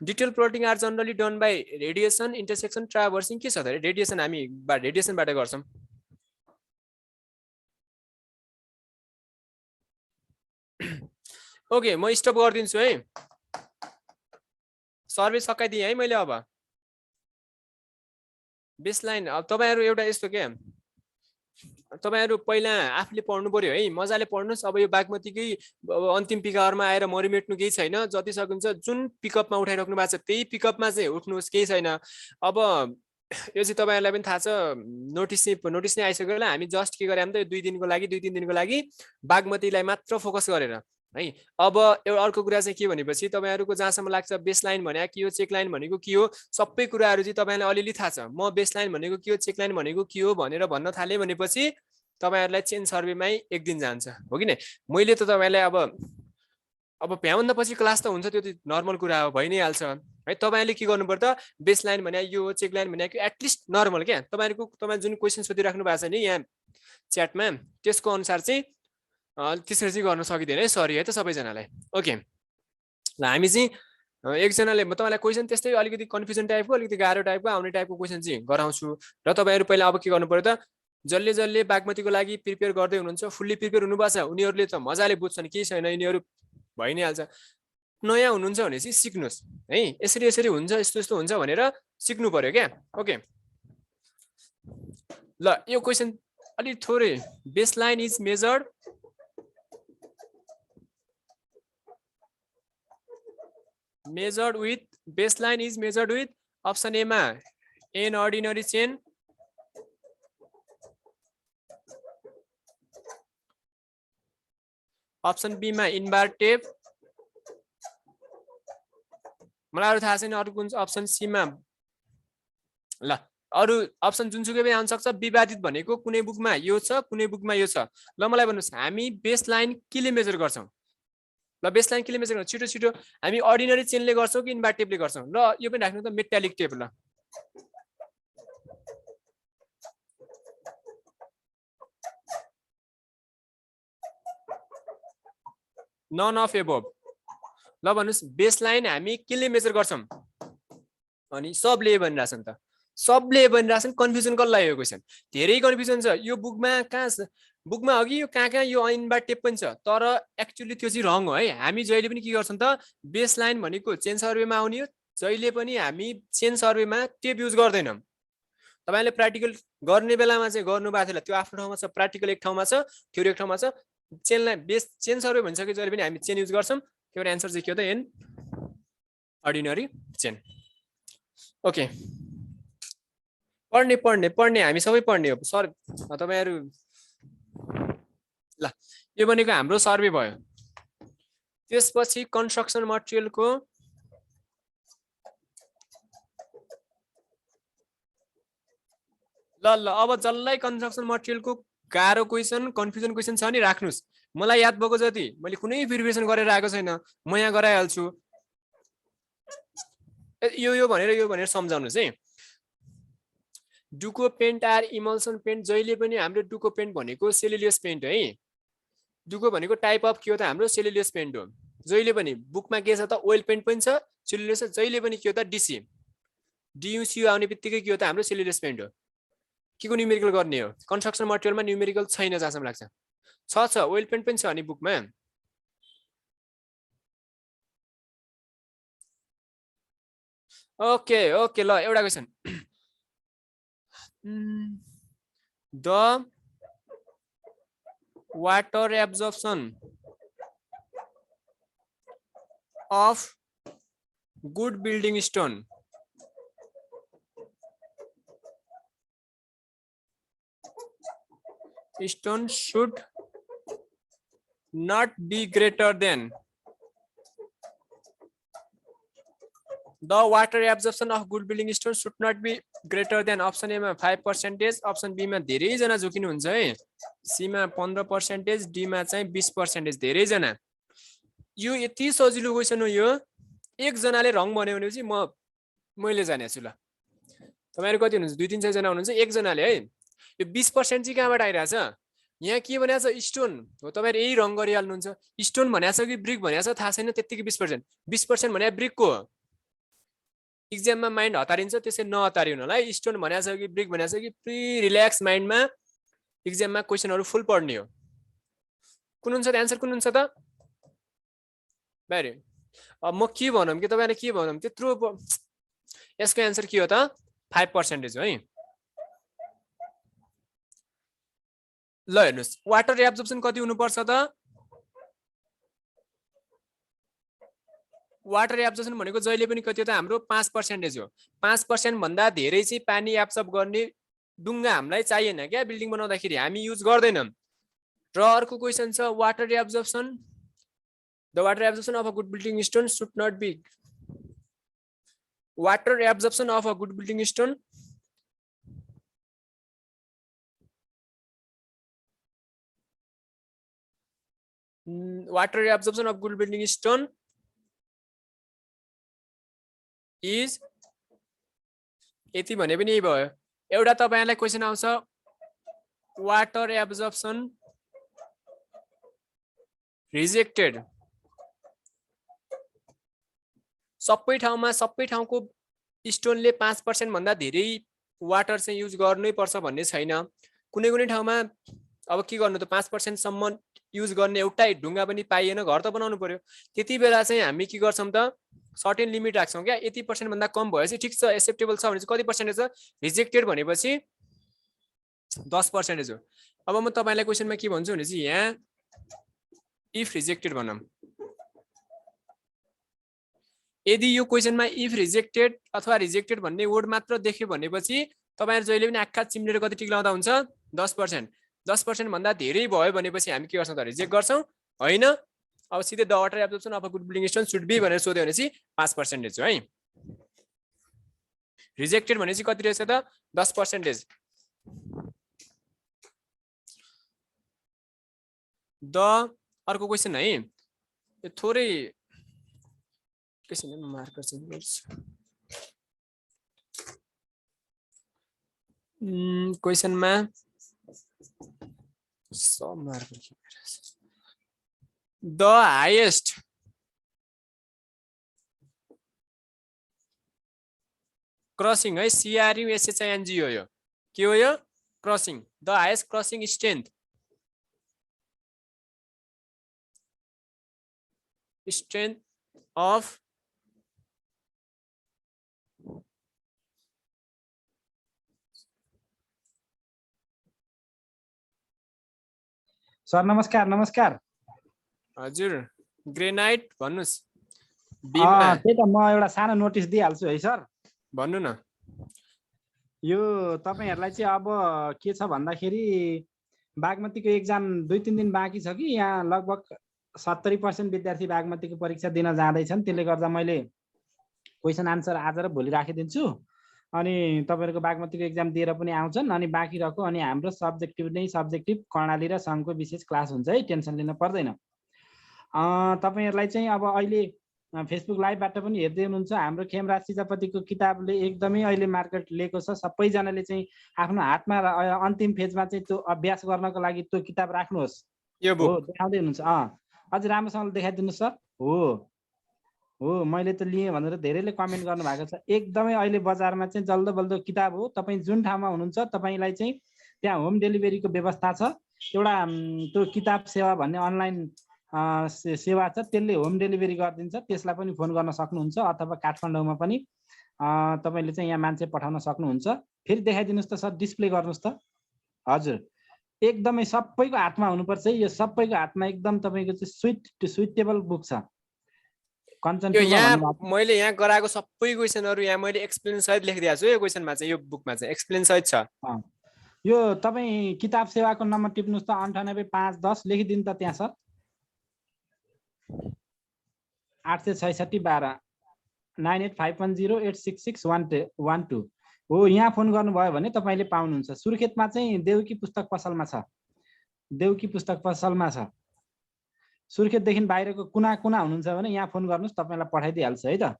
A: detail plotting are generally done by radiation intersection traversing के छ त रेडिएसन हामी रेडिएसनबाट गर्छौं ओके म स्टप गर्दिन्छु है सर्वे सकाइदिए है मैले अब बेसलाइन अब तपाईहरु एउटा यस्तो के तपाईहरु पहिला आफूले पढ्नु पर्यो है मजाले पढ्नुस् अब यो बागमतीकै अन्तिम पिकअपमा आएर मरिमेट्नु केही छैन जति सकिन्छ जुन पिकअपमा उठाइराख्नु भएको छ त्यही पिकअपमा चाहिँ उठ्नुस् केही छैन अब यो चाहिँ तपाईहरुलाई पनि थाहा छ नोटिस नै आइसक्यो होला हामी जस्ट के गरे हामी त 2 दिनको लागि 2-3 दिनको लागि बागमतीलाई मात्र फोकस गरेर है अब एउटा अर्को कुरा चाहिँ के भनेपछि तपाईहरुको जहाँसम्म लाग्छ बेसलाइन भनेको के हो चेकलाइन भनेको के हो सबै कुराहरु चाहिँ तपाईलाई अलिअलि थाहा छ म बेसलाइन भनेको के हो चेकलाइन भनेको के हो भनेर भन्न थाले भनेपछि तपाईहरुलाई चेन सर्वेमै एक दिन जान्छ हो कि नै मैले त तपाईलाई अब भ्याउन्दा पछि क्लास त हुन्छ त्यो त नर्मल कुरा हो भइ नै हाल्छ है तपाईले के गर्नु पर्छ बेसलाइन भने यो हो चेकलाइन भने के एटलिस्ट नर्मल के तपाई जुन क्वेशन सोधिराख्नु भएको छ नि यहाँ च्याटमा त्यसको अनुसार चाहिँ त्यसरी चाहिँ गर्न सकिदैन है सरी है त सबैजनालाई ओके ल हामी चाहिँ एकजनाले म तपाईलाई क्वेशन त्यस्तै अलिकति कन्फ्युजन टाइपको अलिकति गाह्रो टाइपको आउने टाइपको क्वेशन चाहिँ गराउँछु र तपाईहरु पहिला अब के गर्नु पर्यो त जसले बागमतीको लागि प्रिपेयर गर्दै हुनुहुन्छ फुल्ली प्रिपेयर हुनुभएको छ उनीहरुले त मजाले बुझ्छन् केही छैन यिनीहरु भइ नै हाल्छ नयाँ हुनुहुन्छ भने चाहिँ सिक्नुस् है यसरी हुन्छ यस्तो हुन्छ भनेर सिक्नु पर्यो क्या ओके ल यो क्वेशन अलि थोरै baseline is measured with baseline is measured with option A मा an ordinary chain option B मा inbar tape मलाई अरु थाहा छैन अरु कुन अप्सन सी मा ल अरु अप्सन जुनसुकै पनि आउन सक्छ विवादित भनेको कुनै बुकमा यो छ कुनै बुकमा यो छ ल मलाई भन्नुस् हामी बेसलाइन केले मेजर गर्छौं ल बेसलाइन केले मेजर गर्छौं छिटो छिटो हामी अर्डिनरी चेनले गर्छौं कि इन्भर टेपले गर्छौं ल यो पनि राख्नु त मेटालिक टेप ल नन अफ एबोभ ल भन्नुस् बेसलाइन हामी केले मेजर गर्छौं अनि सबले भनिराछन् त सबले भनिराछन् कन्फ्युजन कसलाई यो क्वेशन धेरै कन्फ्युजन छ यो बुकमा बुकमा अघि यो कहाँ यो इन्भर टेप पनि छ तर एक्चुअली त्यो चाहिँ रङ हो है हामी जहिले पनि के गर्छौं त बेसलाइन भनेको चेन सर्वेमा आउने हो जहिले पनि हामी चेन सर्वेमा टेप युज गर्दैनौं तपाईले प्र्याक्टिकल गर्ने बेलामा चाहिँ गर्नु भएको थियो त्यो आफ्नो ठाउँमा छ प्र्याक्टिकल एक ठाउँमा छ थ्योरी एक ठाउँमा छ चेनलाई चेन सर्वे भनिसके जहिले पनि हामी चेन युज गर्छौं त्यो आन्सर चाहिँ के हो त एन अर्डिनरी चेन ओके पढ्ने हामी सबै पढ्ने हो सर तपाईहरु ल यो भनेको हाम्रो सर्वे भयो त्यसपछि कन्स्ट्रक्सन मटेरियलको ल अब जल्लै कन्स्ट्रक्सन मटेरियलको गाह्रो क्वेशन कन्फ्युजन क्वेशन छ नि राख्नुस् मलाई याद भएको जति मैले कुनै प्रिपरेसन गरेर आएको छैन म यहाँ गराइहाल्छु यो भनेर सम्झाउनुस् है डुको पेन्ट आर इमल्सन पेन्ट जहिले पनि हाम्रो डुको पेन्ट भनेको सेलुलोज पेन्ट है डुको भनेको टाइप अफ के हो त हाम्रो सेलुलोज पेन्ट हो जहिले पनि बुकमा के छ त ओइल पेन्ट पनि छ सेलुलोज जहिले पनि के हो त डीसी डीयूसी आउने बित्तिकै के हो त हाम्रो सेलुलोज पेन्ट हो के को न्यूमेरिकल गर्ने हो कन्स्ट्रक्सन मटेरियलमा न्यूमेरिकल छैन जहाँसम्म लाग्छ छ ओइल पेन्ट पनि छ अनि बुकमा ओके ल एउटा question the water absorption of good building stone stone should not be greater than the water absorption of good building stone should not be greater than option A मा 5%, option B मा धेरै जना जोकिनु हुन्छ है, C मा 15%, D मा चाहिँ 20% धेरै जना। यो यति सजिलो क्वेशन हो यो, एक जनाले रङ भन्यो भनेपछि मैले जाने छु ल। तपाईहरु कति हुनुहुन्छ? 2-300 जना हुनुहुन्छ, एक जनाले है। यो 20% चाहिँ कहाँबाट आइराछ? यहाँ के भनेको छ? स्टोन हो, तपाईहरु यही रङ गरिहाल्नुहुन्छ। स्टोन भनेको छ कि ब्रिक भनेको छ थाहा छैन, त्यतिकै 20%। 20% भने ब्रिकको हो। एक्जाममा माइन्ड हतारिन्छ, त्यसै नहतारिनु होला है। स्टोन भनेको छ कि ब्रिक भनेको छ कि प्री रिल्याक्स माइन्डमा एक्जाममा क्वेशनहरु फुल पढ्ने हो। कुन हुन्छ त आन्सर? कुन हुन्छ त? भेरी। अब म के भनौँ कि तपाईहरुले के भनौँ? त्यत्रो यसको आन्सर के हो त? 5% हो है। ल हेर्नुस्, वाटर एब्जर्प्सन कति हुनुपर्छ त? वाटर एब्जर्प्सन भनेको जहिले पनि कति हो त? हाम्रो 5% हो। 5% भन्दा धेरै चाहिँ पानी एब्जर्ब गर्ने डुङ्गा हामीलाई चाहिएन क्या, बिल्डिङ बनाउँदाखेरि हामी युज गर्दैनौं। र अर्को क्वेशन छ water absorption, the water absorption of a good building stone should not be, water absorption of a good building stone water absorption of good building stone is यति भने पनि यही भयो। एउटा तपाईहरुलाई क्वेशन आउँछ वाटर एब्जर्प्सन रिजेक्टेड। सबै ठाउँको स्टोनले 5% भन्दा धेरै वाटर चाहिँ युज गर्नै पर्छ भन्ने छैन। कुनै कुनै ठाउँमा अब के गर्नु त 5% सम्म युज गर्ने एउटै ढुङ्गा पनि पाइएन, घर त बनाउनु पर्यो। त्यति बेला चाहिँ हामी के गर्छौं त सर्टेन लिमिट राख्छौं क्या। यति % भन्दा कम भएपछि ठिक छ, एक्सेप्टेबल छ भने चाहिँ कति पर्सेन्टेज छ? रिजेक्टेड भनेपछि 10% हो। अब म तपाईलाई क्वेशनमा के भन्छु भने चाहिँ यहाँ इफ रिजेक्टेड भनौं। यदि यो क्वेशनमा इफ रिजेक्टेड अथवा रिजेक्टेड भन्ने वर्ड मात्र देख्यो भनेपछि तपाईहरु जहिले पनि आँखा चिम्लेर कति टिक लाउँदा हुन्छ? 10%। 10% भन्दा धेरै भयो भनेपछि हामी के गर्छौं त? रिजेक्ट गर्छौं हैन। अब सिधै the water absorption of a good building stone should be भनेर सोध्यो भने चाहिँ 5% हो है। रिजेक्टेड भने चाहिँ कति रहेछ त? 10%। द अर्को क्वेशन है, यो थोरै क्वेशन मार्कर चेन्ज गर्छु। क्वेशनमा सब मार्कर के भइरहेछ? द हाईएस्ट क्रसिङ है, CRUSHING हो। यो के हो? यो crossing. The highest crossing strength of
B: sir नमस्कार। नमस्कार
A: हजुर, ग्रेनाइट भन्नुस्।
B: त्यही त म एउटा सानो नोटिस दिइहाल्छु है सर।
A: भन्नु न।
B: यो तपाईहरुलाई चाहिँ अब के छ भन्दाखेरि बागमतीको एक्जाम 2-3 दिन बाँकी छ कि यहाँ लगभग 70% विद्यार्थी बागमतीको परीक्षा दिन जाँदैछन्। त्यसले गर्दा मैले क्वेशन आन्सर आज र भोलि राखिदिन्छु। अनि तपाईहरुको बागमतीको एक्जाम दिएर पनि आउँछन्। अनि बाँकी रहेको अनि हाम्रो सब्जेक्टिभ कर्णाली र संघको विशेष क्लास हुन्छ है, टेन्सन लिन पर्दैन। तपाईहरुलाई चाहिँ अब अहिले फेसबुक लाइभबाट पनि हेर्दै हुनुहुन्छ। हाम्रो खेमराज सिजापतिको किताबले एकदमै अहिले मार्केट लिएको छ। सबैजनाले चाहिँ आफ्नो हातमा अन्तिम फेजमा चाहिँ त्यो अभ्यास गर्नको लागि त्यो किताब राख्नुहोस्।
A: यो बुक
B: हो देखाउँदै हुनुहुन्छ? अझ राम्रोसँगले देखाइदिनुहोस् सर। हो मैले त लिएँ भनेर धेरैले कमेन्ट गर्नु भएको छ। एकदमै अहिले बजारमा चाहिँ जल्दो बल्दो किताब हो। तपाईँ जुन ठाउँमा हुनुहुन्छ तपाईलाई चाहिँ त्यहाँ होम डेलिभरीको व्यवस्था छ। एउटा त्यो किताब सेवा भन्ने अनलाइन सेवा छ, त्यसले होम डेलिभरी गरिदिन्छ। त्यसलाई पनि फोन गर्न सक्नुहुन्छ अथवा काठमाडौँमा पनि तपाईले चाहिँ यहाँ मान्छे पठाउन सक्नुहुन्छ। फेरि देखाइदिनुहोस् त सर, डिस्प्ले गर्नुहोस् त। हजुर, एकदमै सबैको हातमा हुनुपर्छ। यो सबैको हातमा एकदम तपाईको चाहिँ स्विटेबल बुक छ।
A: यो यहाँ मैले यहाँ गराएको सबै क्वेशनहरु यहाँ मैले एक्सप्लेन सहित लेखिदिएको छु। यो क्वेशनमा चाहिँ यो बुकमा चाहिँ एक्सप्लेन सहित छ।
B: यो तपाईँ किताब सेवाको नम्बर टिप्नुहोस् त 985110 लेखिदिनु त त्यहाँ सर 86612 9851086612 हो यहाँ फोन गर्नुभयो भने तपाईँले पाउनुहुन्छ। सुर्खेतमा चाहिँ देउकी पुस्तक पसलमा छ, देउकी पुस्तक पसलमा छ। सुर्खेतदेखि बाहिरको कुना कुना हुनुहुन्छ भने यहाँ फोन गर्नुहोस्, तपाईँलाई पठाइदिइहाल्छ है त।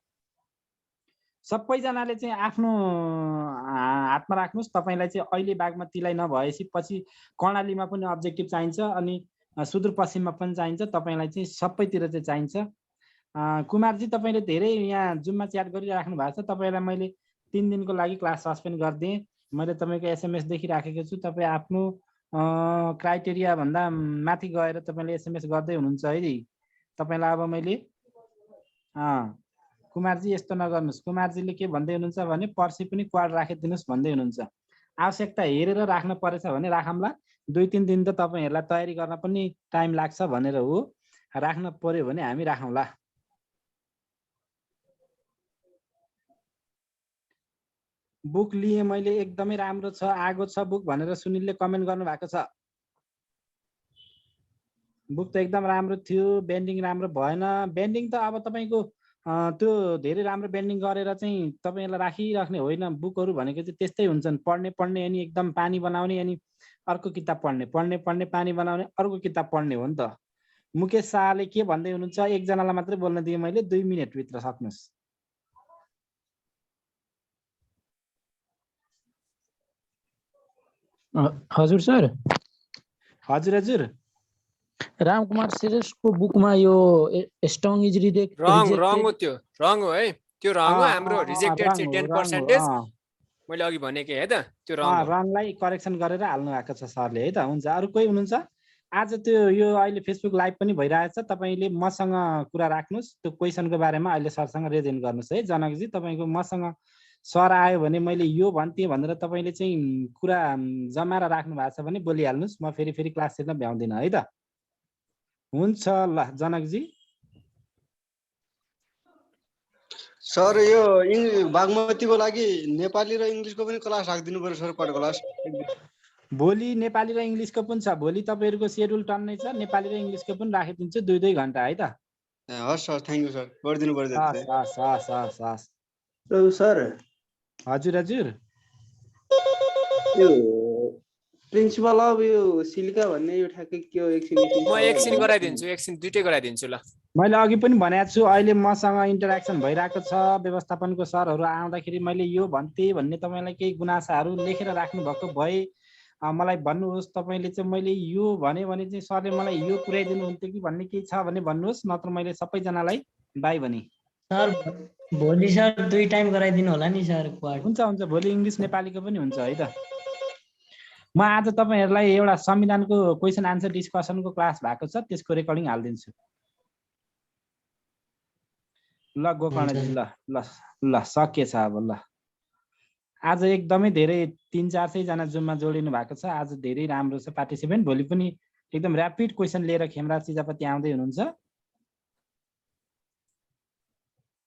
B: सबैजनाले चाहिँ आफ्नो हातमा राख्नुहोस्। तपाईँलाई चाहिँ अहिले बागमतीलाई नभएपछि पछि कर्णालीमा पनि अब्जेक्टिभ चाहिन्छ अनि सुदूरपश्चिममा पनि चाहिन्छ, तपाईँलाई चाहिँ सबैतिर चाहिँ चाहिन्छ। कुमारजी तपाईँले धेरै यहाँ जुममा च्याट गरिराख्नु भएको छ, तपाईँलाई मैले 3 दिनको लागि क्लास सस्पेन्ड गरिदिएँ। मैले तपाईँको एसएमएस देखिराखेको छु, तपाईँ आफ्नो क्राइटेरिया भन्दा माथि गएर तपाईँले एसएमएस गर्दै हुनुहुन्छ है। तपाईँलाई अब मैले कुमारजी यस्तो नगर्नुहोस्, कुमारजीले के भन्दै हुनुहुन्छ भने पर्सि पनि क्वाड राखिदिनुहोस् भन्दै हुनुहुन्छ। आवश्यकता हेरेर राख्न परेछ भने राखौँला, 2-3 दिन त तपाईँहरूलाई तयारी गर्न पनि टाइम लाग्छ भनेर हो, राख्न पर्यो भने हामी राखौँला। बुक लिए मैले एकदमै राम्रो छ, आगो छ बुक भनेर सुनिलले कमेन्ट गर्नुभएको छ। बुक त एकदम राम्रो थियो, बेन्डिङ राम्रो भएन। बेन्डिङ त अब तपाईँको त्यो धेरै राम्रो बेन्डिङ गरेर चाहिँ तपाईँलाई राखिराख्ने होइन। बुकहरू भनेको चाहिँ त्यस्तै हुन्छन्, पढ्ने पढ्ने अनि एकदम पानी बनाउने अनि अर्को किताब पढ्ने, पढ्ने पढ्ने पानी बनाउने अर्को किताब पढ्ने हो नि त। मुकेश शाहले के भन्दै हुनुहुन्छ, एकजनालाई मात्रै बोल्न दिएँ मैले, 2 मिनेटभित्र सक्नुहोस्।
C: हजुर सर।
B: हजुर हजुर।
C: रामकुमार श्रेष्ठको बुकमा यो स्ट्रङ इज
A: रङ हो, त्यो रङ हो है, त्यो रङ हो। हाम्रो रिजेक्टेड चाहिँ 10%। मैले अघि भनेकै है त, त्यो
B: रङलाई करेक्सन गरेर हाल्नु भएको छ सरले है त। हुन्छ, अरू कोही हुनुहुन्छ? आज त्यो यो अहिले फेसबुक लाइभ पनि भइरहेछ, तपाईँले मसँग कुरा राख्नुहोस् त्यो क्वेसनको बारेमा। अहिले सरसँग रेजेन्ट गर्नुहोस् है जनकजी। तपाईँको मसँग सर आयो भने मैले यो भन्थेँ भनेर तपाईँले चाहिँ कुरा जमाएर राख्नु भएको छ भने बोलिहाल्नुहोस्, म फेरि क्लास हेर्न भ्याउँदिनँ है त। हुन्छ ल जनकजी।
D: सर यो बागमतीको लागि नेपाली र इङ्ग्लिसको पनि क्लास राखिदिनु पर्यो सर, पढ क्लास।
B: भोलि नेपाली र इङ्ग्लिसको पनि छ, भोलि तपाईँहरूको सेड्युल टन्नै छ, नेपाली र इङ्ग्लिसको पनि राखिदिन्छु 2-2 घन्टा है त।
D: हस् सर, थ्याङ्क यू सर, गरिदिनु पर्यो।
E: सर
B: हजुर हजुर।
E: यो प्रिन्सिपल अफ यो सिलिका भन्ने यो ठ्याक्कै के हो?
A: म एकछिन गराइदिन्छु, एकछिन दुईटै गराइदिन्छु ल।
B: मैले अघि पनि भनेको छु, अहिले मसँग इन्टरेक्सन भइरहेको छ, व्यवस्थापनको सरहरू आउँदाखेरि मैले यो भन्थे भन्ने तपाईँलाई केही गुनासाहरू लेखेर राख्नु भएको भए मलाई भन्नुहोस्। तपाईँले चाहिँ मैले यो भने चाहिँ सरले मलाई यो पुर्याइदिनु हुन्थ्यो कि भन्ने केही छ भने भन्नुहोस्, नत्र मैले सबैजनालाई बाई भने।
F: सर भोलि सर 2 टाइम गराइदिनु होला नि सर क्वाड।
B: हुन्छ हुन्छ, भोलि इङ्ग्लिस नेपालीको पनि हुन्छ है त। म आज तपाईँहरूलाई एउटा संविधानको क्वेसन आन्सर डिस्कसनको क्लास भएको छ, त्यसको रेकर्डिङ हालिदिन्छु ल गोकर्णजी। ल ल ल सकिएछ अब ल। आज एकदमै धेरै 300-400 जना जुममा जोडिनु भएको छ। आज धेरै राम्रो छ पार्टिसिपेन्ट। भोलि पनि एकदम ऱ्यापिड क्वेसन लिएर खेमराज चिजापति आउँदै हुनुहुन्छ।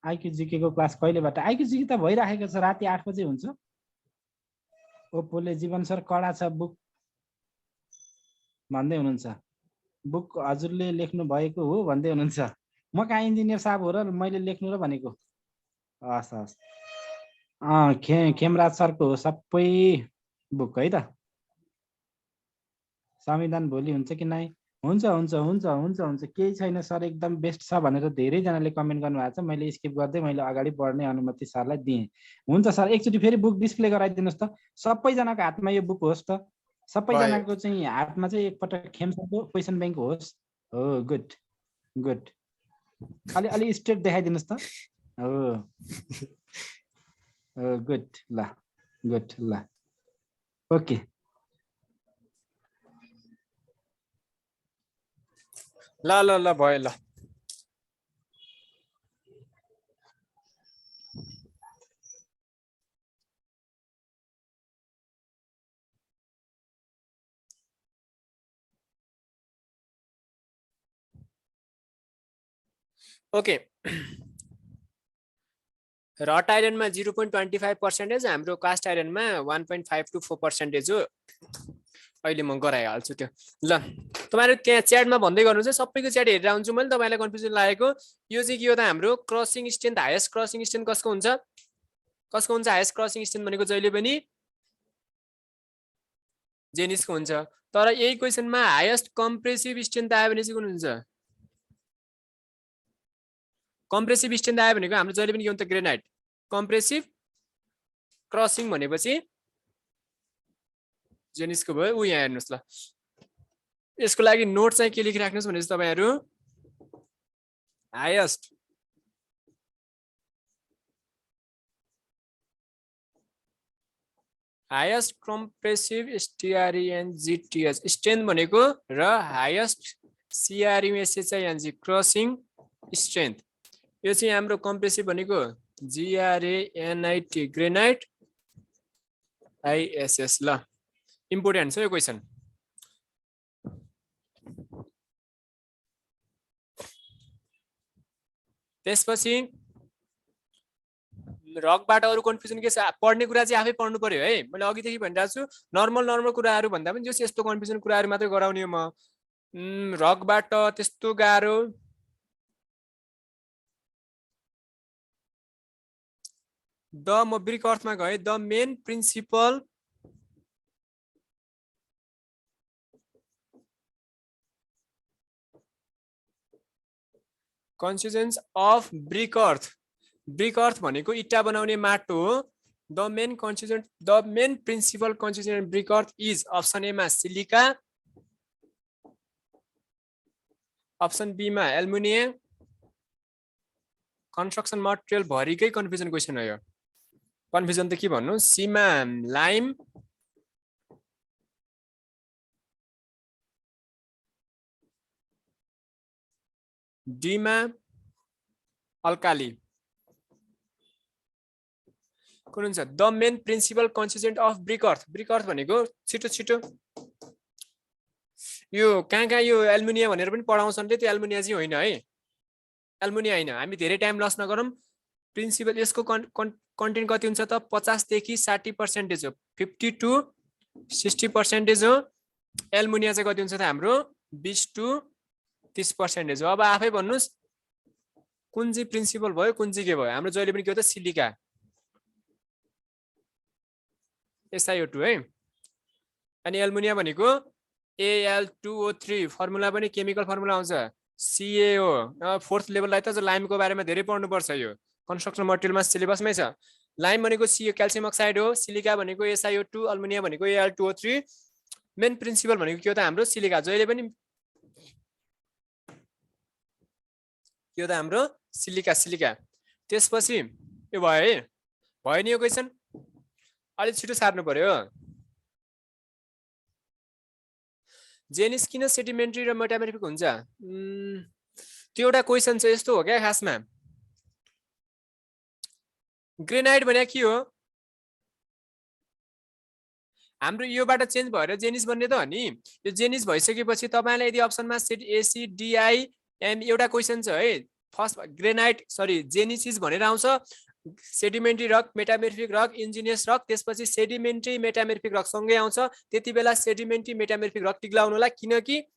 B: आइक्यू जीके को क्लास कहिलेबाट? आइक्यू जीके त भइराखेको छ, राति 8 बजे हुन्छ। ओप्पोले जीवन सर कडा छ बुक भन्दै हुनुहुन्छ। बुक हजुरले लेख्नु भएको हो भन्दै हुनुहुन्छ। म कहाँ इन्जिनियर साहब हो र मैले लेख्नु र भनेको? हस् हस्, खेमराज सरको हो सबै बुक है त। संविधान भोलि हुन्छ कि नै? हुन्छ हुन्छ हुन्छ हुन्छ हुन्छ, केही छैन सर, एकदम बेस्ट छ भनेर धेरैजनाले कमेन्ट गर्नुभएको छ। मैले स्किप गर्दै मैले अगाडि बढ्ने अनुमति सरलाई दिएँ। हुन्छ सर, एकचोटि फेरि बुक डिस्प्ले गराइदिनुहोस् त, सबैजनाको हातमा यो बुक होस् त, सबैजनाको चाहिँ हातमा चाहिँ एकपटक खेमसाको क्वेसन ब्याङ्क होस्। हो, गुड गुड। अलि स्ट्रेट देखाइदिनुहोस् त। हो गुड, ल गुड, ल ओके।
A: ल ल ल भयो ल। ओके, रट आइरनमा 0.25%, हाम्रो कास्ट आइरनमा 1.5 to 4% हो। अहिले म गराइहाल्छु त्यो। ल तपाईहरु त्यहाँ च्याटमा भन्दै गर्नुहुन्छ, सबैको च्याट हेरेर आउँछु मैले, तपाईलाई कन्फ्युजन लागेको। यो चाहिँ के हो त, हाम्रो crossing strength, highest crossing strength कसको हुन्छ? कसको हुन्छ हाईएस्ट क्रसिङ स्ट्रेन्थ भनेको? जहिले पनि जेनिसको हुन्छ। तर यही क्वेशनमा हाईएस्ट कम्प्रेसिभ स्ट्रेन्थ आयो भने चाहिँ कुन हुन्छ? कम्प्रेसिभ स्ट्रेन्थ आयो भनेको हाम्रो जहिले पनि के हुन्छ? ग्रेनाइट। कम्प्रेसिभ क्रसिङ भनेपछि जेनिसको भयो। उ यहाँ हेर्नुस् ल, यसको लागि नोट चाहिँ के लेखिराख्नुस् भनेपछि तपाईहरु हाईएस्ट कम्प्रेसिभ स्ट्रेन्थ स्ट्रेन्थ भनेको र हाईएस्ट CRUSHING क्रसिङ स्ट्रेन्थ। यो चाहिँ हाम्रो कम्प्रेसिभ भनेको GRANIT ग्रेनाइट ISS। ल इम्पोर्टेन्ट छ यो क्वेशन। त्यसपछि रकबाट अरु कन्फ्युजन के छ? पढ्ने कुरा चाहिँ आफै पढ्नु पर्यो है। मैले अघिदेखि भनिरहेको छु, नर्मल कुराहरु भन्दा पनि जस यस्तो कन्फ्युजन कुराहरु मात्रै गराउने हो म। रकबाट त्यस्तो गाह्रो म ब्रिक अर्थमा गए। The main principal constituents of brick earth. Brick earth भनेको इट्टा बनाउने माटो हो। The main principal constituent brick earth is option A मा सिलिका, अप्सन बी मा एल्युमिनियम। कन्स्ट्रक्सन मटेरियल भरिकै कन्फ्युजन क्वेशन हो यो। कन्फ्युजन त के भन्नु? सी मा लाइम, डी मा अल्काली। कुन हुन्छ? The main principal constituent of brick earth. Brick earth भनेको छिटो यो कहाँ यो एल्युमिनियम भनेर पनि पढाउँछन् रे, त्यो एल्युमिनियम चाहिँ होइन है। एल्युमिनियम होइन। हामी धेरै टाइम लस नगरौँ। प्रिन्सिपल यसको कन्टेन्ट कति हुन्छ त? 50 देखि 60% हो। 50 to 60% हो। एल्युमिनियम चाहिँ कति हुन्छ त? हाम्रो 20 to 30% हो। अब आफै भन्नुस् कुन चाहिँ प्रिन्सिपल भयो, कुन चाहिँ के भयो? हाम्रो जहिले पनि के हो त? सिलिका, SiO2 है। अनि एल्युमिनियम भनेको Al2O3। फर्मुला पनि केमिकल फर्मुला आउँछ CaO। फोर्थ लेभललाई त लाइमको बारेमा धेरै पढ्नुपर्छ। यो कन्स्ट्रक्सन मटेरियलमा सिलेबसमै छ। लाइम भनेको क्याल्सियम अक्साइड हो, सिलिका भनेको SiO2, एल्युमिनियम भनेको Al2O3। मेन प्रिन्सिपल भनेको के हो त? हाम्रो सिलिका। जहिले पनि के हो त? हाम्रो सिलिका। त्यसपछि यो भयो है, भयो नि यो क्वेशन। अलि छिटो सार्नु पर्यो। जेनिस किन सेडिमेन्ट्री र मेटामर्फिक हुन्छ? त्यो एउटा क्वेशन छ। यस्तो हो क्या खासमा। ग्रेनाइट भने के हो? हाम्रो योबाट चेन्ज भएर जेनिस बन्ने त हो नि। यो जेनिस भइसकेपछि तपाईलाई यदि अप्सनमा ACDIM एउटा क्वेशन छ है। फर्स्ट ग्रेनाइट जेनिसिस भनेर आउँछ। सेडिमेन्ट्री रक, मेटामर्फिक रक, इन्जिनियस रक, त्यसपछि सेडिमेन्ट्री मेटामर्फिक रक सँगै आउँछ। त्यति बेला सेडिमेन्ट्री मेटामर्फिक रक टिक्लाउनु होला, किनकि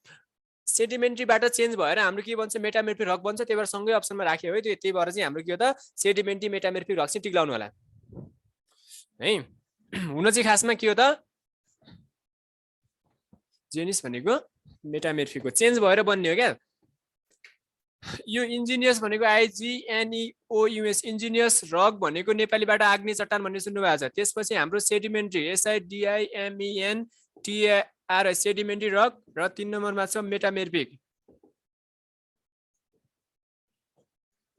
A: सेडिमेन्ट्रीबाट चेन्ज भएर हाम्रो के बन्छ? मेटामर्फिक रक बन्छ। त्यही भएर सँगै अप्सनमा राख्यो है। त्यही भएर चाहिँ हाम्रो के हो त? सेडिमेन्ट्री मेटामर्फिक रक चाहिँ टिक्लाउनु होला है। हुन चाहिँ खासमा के हो त? जेनिस भनेको मेटामर्फिक हो, चेन्ज भएर बन्ने हो क्या। यो इन्जिनियस भनेको IGNEOUS इन्जिनियस रक भनेको नेपालीबाट आग्नेय चट्टान भन्ने सुन्नुभएको छ। त्यसपछि हाम्रो सेडिमेन्ट्री SIDIMENTAR सेडिमेन्ट्री रक र 3 नम्बरमा छ मेटामर्फिक।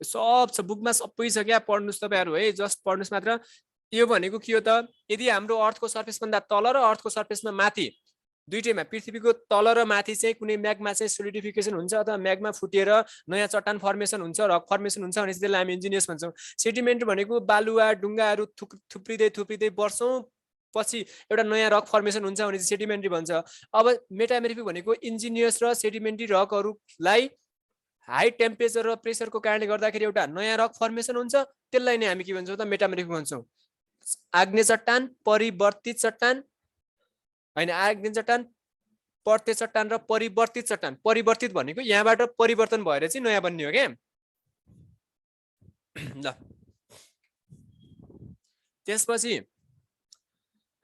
A: सब छ बुकमा, सबै छ क्या। पढ्नुस् तपाईहरु है, जस्ट पढ्नुस् मात्र। यो भनेको के हो त? यदि हाम्रो अर्थको सर्फेस भन्दा तल र अर्थको सर्फेसमा माथि दुईटैमा, पृथ्वीको तल र माथि चाहिँ कुनै म्याग्मा चाहिँ सोलिडिफिकेसन हुन्छ अथवा म्याग्मा फुटेर नयाँ चट्टान फर्मेसन हुन्छ, रक फर्मेसन हुन्छ भने त्यसलाई हामी इन्जिनियस भन्छौँ। सेडिमेन्ट भनेको बालुवा ढुङ्गाहरू थुप्रिँदै वर्षौं पछि एउटा नयाँ रक फर्मेसन हुन्छ भने चाहिँ सेडिमेन्ट्री भन्छ। अब मेटामर्फिक भनेको इन्जिनियस र सेडिमेन्ट्री रकहरूलाई हाई टेम्परेचर र प्रेसरको कारणले गर्दाखेरि एउटा नयाँ रक फर्मेसन हुन्छ, त्यसलाई नै हामी के भन्छौँ त मेटामोर्फिक भन्छौँ। आग्नेय चट्टान, परिवर्तित चट्टान हैन, आग्नेय चट्टान, पर्ते चट्टान र परिवर्तित चट्टान। परिवर्तित भनेको यहाँबाट परिवर्तन भएर चाहिँ नयाँ बन्ने हो क्या। ल त्यसपछि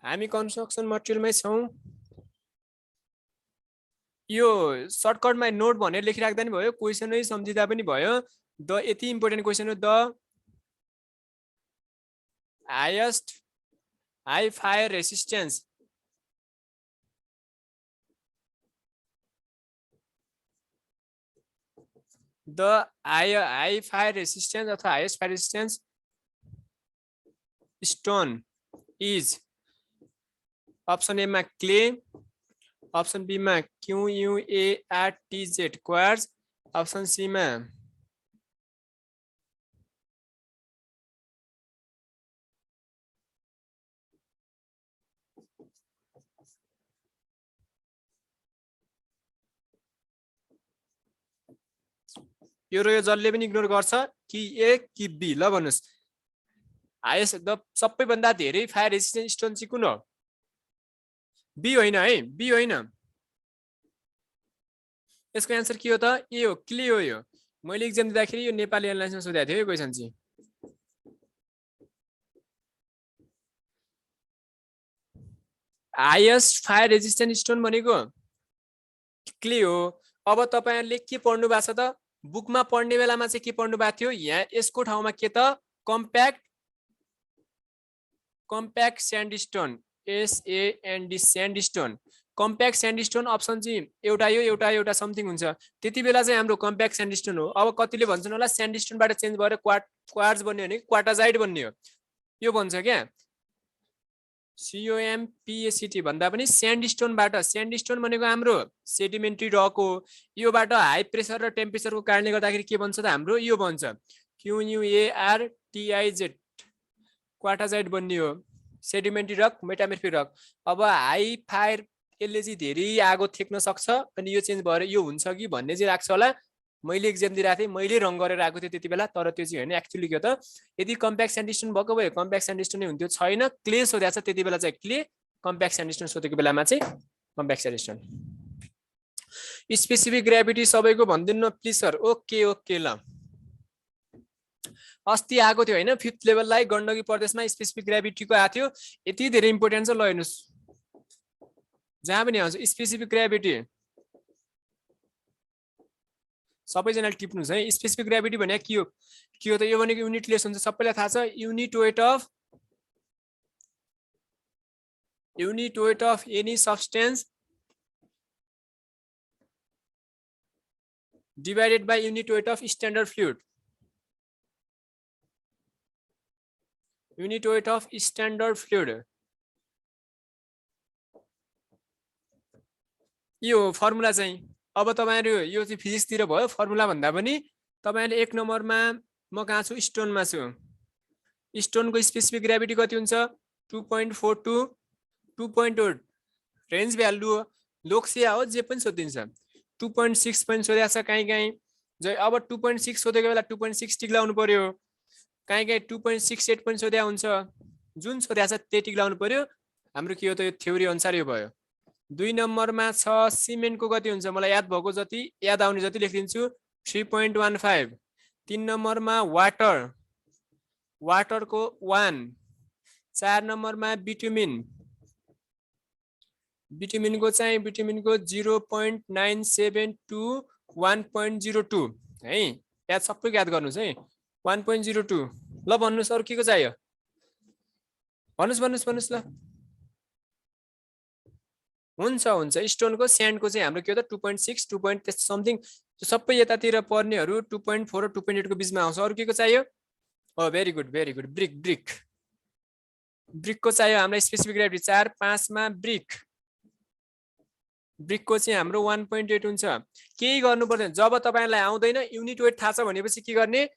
A: हामी कन्स्ट्रक्सन मटेरियलमै छौँ। यो सर्टकटमा नोट भनेर लेखिराख्दा नि भयो, क्वेसनै सम्झिँदा पनि भयो। द यति इम्पोर्टेन्ट क्वेसन हो, the highest high fire resistance high fire resistance अथवा highest fire resistance stone is option A मा क्ले, अप्सन बी मा QUARTZ क्वार्ट्ज, अप्सन सी मा यो र यो जसले पनि इग्नोर गर्छ कि ए कि बी। ल भन्नुस् हाइएस्ट सबैभन्दा धेरै फायर रेसिस्टेन्ट स्टोन चाहिँ कुन हो? बी होइन है, बी होइन। यसको एन्सर के हो त? ए हो, क्ले हो। यो मैले एक्जाम दिँदाखेरि यो नेपाली एनालाइसिसमा सोधेको थियो यो क्वेसन चाहिँ। हाइएस्ट फायर रेजिस्टेन्ट स्टोन भनेको क्ले हो। अब तपाईहरुले के पढ्नु भएको छ त? बुकमा पढ्ने बेलामा चाहिँ के पढ्नु भएको थियो? यहाँ यसको ठाउँमा के त? Compact sandstone, SAND sandstone. Compact sandstone option चाहिँ एउटा यो एउटा समथिङ हुन्छ। त्यति बेला चाहिँ हाम्रो कम्प्याक्ट स्यान्डस्टोन हो। अब कतिले भन्छन् होला स्यान्डस्टोनबाट चेन्ज भएर क्वार्ट्ज बन्ने भने क्वार्टाजाइट बन्ने हो, यो भन्छ क्या। COMPACT भन्दा पनि स्यान्डस्टोनबाट, स्यान्डस्टोन भनेको हाम्रो सेडिमेन्ट्री रक हो। योबाट हाई प्रेसर र टेम्परेचरको कारणले गर्दाखेरि के बन्छ त? हाम्रो यो बन्छ QUARTIZ क्वार्टाजाइट बन्ने हो, सेडिमेन्ट्री रक, मेटामोर्फिक रक। अब हाई फायर यसले चाहिँ धेरै आगो थेक्न सक्छ अनि यो चेन्ज भएर यो हुन्छ कि भन्ने चाहिँ लाग्छ होला। मैले एक्जाम दिइरहेको थिएँ, मैले रङ गरेर आएको थिएँ त्यति बेला, तर त्यो चाहिँ होइन एक्चुअली के हो त? यदि कम्प्याक्ट स्यान्डस्टोन भएको भए कम्प्याक्ट स्यान्डस्टोन नै हुन्थ्यो, छैन क्ले सोधेको छ त्यति बेला चाहिँ क्ले, कम्प्याक्ट स्यान्डस्टोन सोधेको बेलामा चाहिँ कम्प्याक्ट स्यान्डस्टोन। स्पेसिफिक ग्रेभिटी सबैको भनिदिनु न प्लिज सर। ओके ओके ल, अस्ति आएको थियो होइन 5th लेभललाई गण्डकी प्रदेशमा स्पेसिफिक ग्रेभिटीको आएको थियो। यति धेरै इम्पोर्टेन्ट छ, ल हेर्नुस् जहाँ पनि आउँछ स्पेसिफिक ग्रेभिटी सबैजनाले टिप्नुस् है। स्पेसिफिक ग्रेभिटी भने के हो? के हो त? यो भनेको युनिट लेस हुन्छ, सबैलाई थाहा छ। Unit weight of any substance divided by unit weight of standard fluid. Unit weight of standard fluid यो फर्मुला चाहिँ। अब तपाईहरु यो चाहिँ फिजिक्सतिर भयो, फर्मुला भन्दा पनि तपाईहरुले 1 नम्बरमा म कहाँ छु? स्टोनमा छु। स्टोनको स्पेसिफिक ग्रेभिटी कति हुन्छ? 2.42 2.8 रेन्ज भ्यालु हो, लोकसिया हो, जे पनि सोधिन्छ। 2.6 पनि सोधेको छ कहीँ अब 2.6 सोधेको बेला 2.6 टिक लाउनु पर्यो, कहीँ 2.68 पनि सोधेको हुन्छ। जुन सोधेको छ त्यही टिक लाउनु पर्यो। हाम्रो के हो त? यो थ्योरी अनुसार यो भयो। 2 नम्बरमा छ सिमेन्टको कति हुन्छ? मलाई याद भएको जति, याद आउने जति लेखिदिन्छु, 3.15। 3 नम्बरमा वाटरको 1। 4 नम्बरमा बिटुमिनको चाहिँ 0.97 to 1.02 है। याद सबै याद गर्नुस् है। 1.02 ल भन्नुस् अरु के को चाहियो? भन्नुस् ल। हुन्छ स्टोनको स्यान्डको चाहिँ हाम्रो के हो त? 2.6 2. समथिङ सबै यतातिर पर्नेहरु 2.4 र 2.8 को बीचमा आउँछ। अरु के को चाहियो? ओ भेरी गुड ब्रिकको चाहियो हामीलाई स्पेसिफिक ग्रेभिटी 4 5 मा ब्रिकको चाहिँ हाम्रो 1.8 हुन्छ। केही गर्नु पर्दैन, जब तपाईहरुलाई आउँदैन युनिट वेट थाहा छ भनेपछि के गर्ने?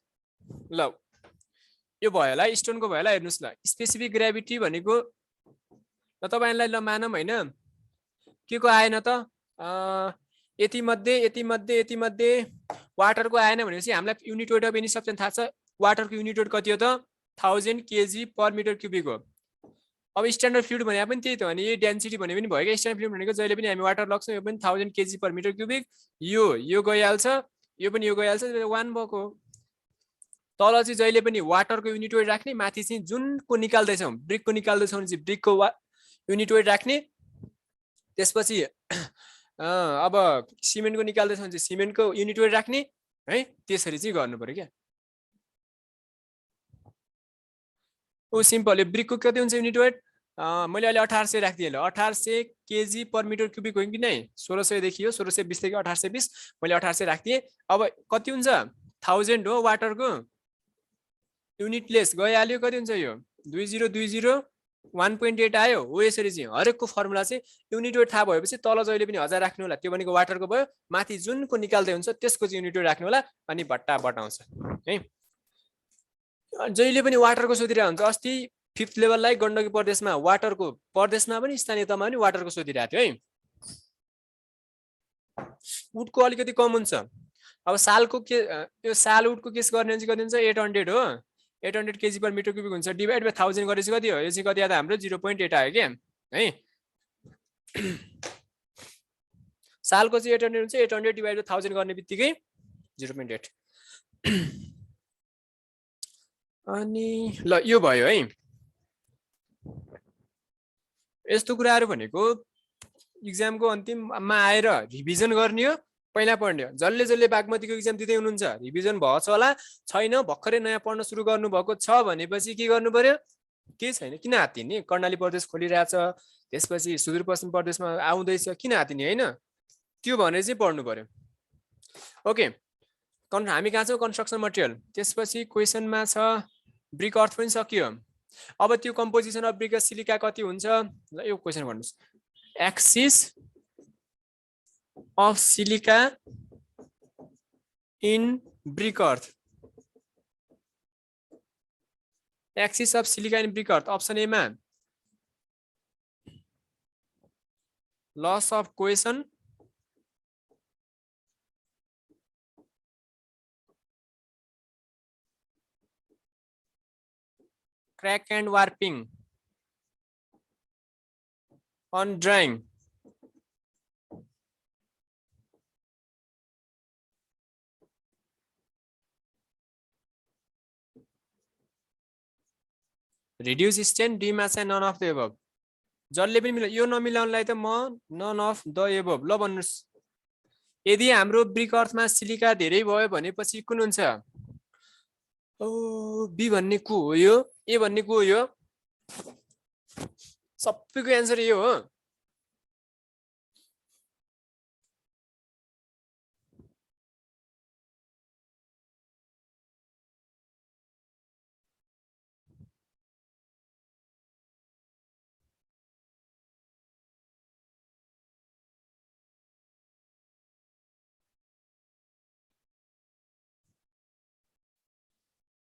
A: ल यो भयो होला, स्टोनको भयो होला। हेर्नुस् ल, स्पेसिफिक ग्रेभिटी भनेको ल तपाईहरुलाई ल मानम हैन के को आएन त? यति मध्ये वाटरको आएन भनेपछि हामीलाई unit weight of any substance थाहा छ। वाटरको युनिट वेट कति हो त 1000 kg पर मिटर क्युबिक हो। अब स्ट्यान्डर्ड फ्लुइड भने पनि त्यही त हो नि, यही डेन्सिटी भने पनि भयो क्या। स्ट्यान्डर्ड फ्लुइड भनेको जहिले पनि हामी वाटर लग्छौँ, यो पनि 1000 kg पर मिटर क्युबिक, यो गइहाल्छ, यो पनि यो गइहाल्छ, 1 भएको। तल चाहिँ जहिले पनि वाटरको युनिट वेट राख्ने, माथि चाहिँ जुनको निकाल्दैछौँ ब्रिकको निकाल्दैछौँ भने चाहिँ ब्रिकको युनिट वेट राख्ने, त्यसपछि अब सिमेन्टको निकाल्दैछौँ भने चाहिँ सिमेन्टको युनिट वेट राख्ने है, त्यसरी चाहिँ गर्नु पर्यो क्या। सिम्पल। यो ब्रिकको कति हुन्छ युनिट वेट? मैले अहिले 1800 राखिदिएँ। 1800 kg पर मिटर क्युबिक हो कि नै? 1600 देखि हो, 1620 देखि 1820, मैले 1800 राखिदिएँ। अब कति हुन्छ? 1000 हो वाटरको युनिटलेस गइहाल्यो, कति हुन्छ यो 2020 1.8 आयो हो। यसरी चाहिँ हरेकको फर्मुला चाहिँ युनिट वेट थाहा भएपछि तल जहिले पनि 1000 राख्नु होला, त्यो भनेको वाटरको भयो, माथि जुनको निकाल्दै हुन्छ त्यसको चाहिँ युनिट वेट राख्नु होला, अनि भट्टा बटाउँछ है। जहिले पनि वाटरको सोधिरहेको हुन्छ। अस्ति 5th लेभललाई गण्डकी प्रदेशमा वाटरको प्रदेशमा पनि स्थानीय तहमा पनि वाटरको सोधिरहेको थियो है। उडको अलिकति कम हुन्छ। अब सालको के यो साल उडको केस गर्ने चाहिँ कति हुन्छ? 800 हो, 800 kg पर मिटर क्युबिक हुन्छ, डिभाइड बाइ 1000 गरेपछि कति हो? यो चाहिँ कति आयो? हाम्रो 0.8 आयो क्या है। सालको चाहिँ 800 हुन्छ, 800 डिभाइड बाइ 1000 गर्ने बित्तिकै 0.8। अनि ल यो भयो है। यस्तो कुराहरू भनेको इक्जामको अन्तिममा आएर रिभिजन गर्ने हो, पहिला पढ्ने हो। जसले बागमतीको इक्जाम दिँदै हुनुहुन्छ रिभिजन भएछ होला, छैन भर्खरै नयाँ पढ्न सुरु गर्नु भएको छ भनेपछि के गर्नु पर्यो? केही छैन, किन हातिने? कर्णाली प्रदेश खोलिरहेछ, त्यसपछि सुदूरपश्चिम प्रदेशमा आउँदैछ, किन हातिने? होइन, त्यो भनेर चाहिँ पढ्नु पर्यो। ओके, हामी कहाँ छौँ? Construction material. त्यसपछि क्वेसनमा छ ब्रिक अर्थ पनि सकियो। अब त्यो कम्पोजिसन अफ ब्रिक सिलिका कति हुन्छ? ल यो क्वेसन भन्नुहोस्। Excess of silica in brick earth. Excess of silica in brick earth option A मा loss of cohesion, crack and warping on drying, reduce strain, demass and none of the above। जसले पनि मिला, यो नमिलाउनलाई त म non of the above ल भन्नुस्। यदि हाम्रो ब्रिक अर्थमा सिलिका धेरै भयो भनेपछि कुन हुन्छ? बी भन्ने को हो? यो ए भन्ने को हो? यो सबैको एन्सर यो हो।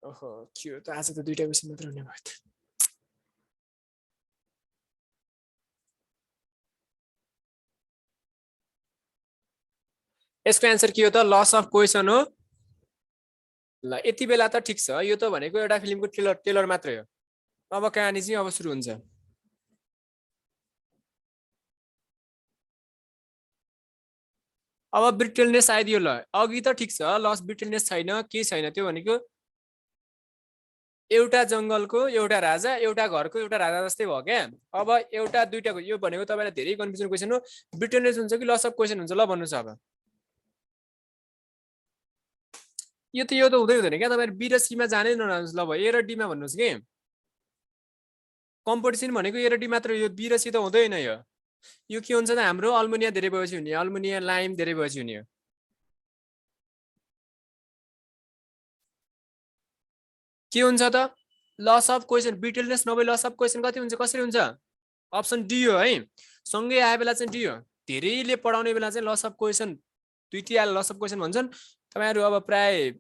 A: ओहो के हो त, आज त 2टा क्वेसन मात्र हुने भयो त। यसको एन्सर के हो त? लस अफ कोहेसन हो। ल यति बेला त ठिक छ, यो त भनेको एउटा फिल्मको ट्रेलर मात्रै हो। अब कहानी चाहिँ अब सुरु हुन्छ। अब ब्रिटलनेस आइदियो। ल अघि त ठिक छ, लस ब्रिटलनेस छैन, के छैन, त्यो भनेको एउटा जंगलको एउटा राजा, एउटा घरको एउटा राजा जस्तै भयो क्या। अब एउटा दुईटाको यो भनेको तपाईलाई धेरै कन्फ्युजन क्वेसन हो। ब्रिटलनेस हुन्छ कि लस अफ कोहेसन हुन्छ? ल भन्नुस्। अब यो त हुँदै हुँदैन क्या। तपाईहरु बी र सी मा जानै नजानुस्। ल भयो ए र डी मा भन्नुस् के। कम्पिटिसन भनेको ए र डी मात्र, यो बी र सी त हुँदैन। यो के हुन्छ त? हाम्रो अल्मुनिया धेरै भएपछि हुने, अल्मुनिया लाइम धेरै भएपछि हुने हो। के हुन्छ त? Loss of cohesion. ब्रिटलनेस नभए लस अफ कोहेसन कति हुन्छ? कसरी हुन्छ? अप्सन डी हो है। सँगै आए बेला चाहिँ डी हो। धेरैले पढाउने बेला चाहिँ लस अफ कोहेसन दुईटी लस अफ कोहेसन भन्छन्। तपाईहरु अब प्राय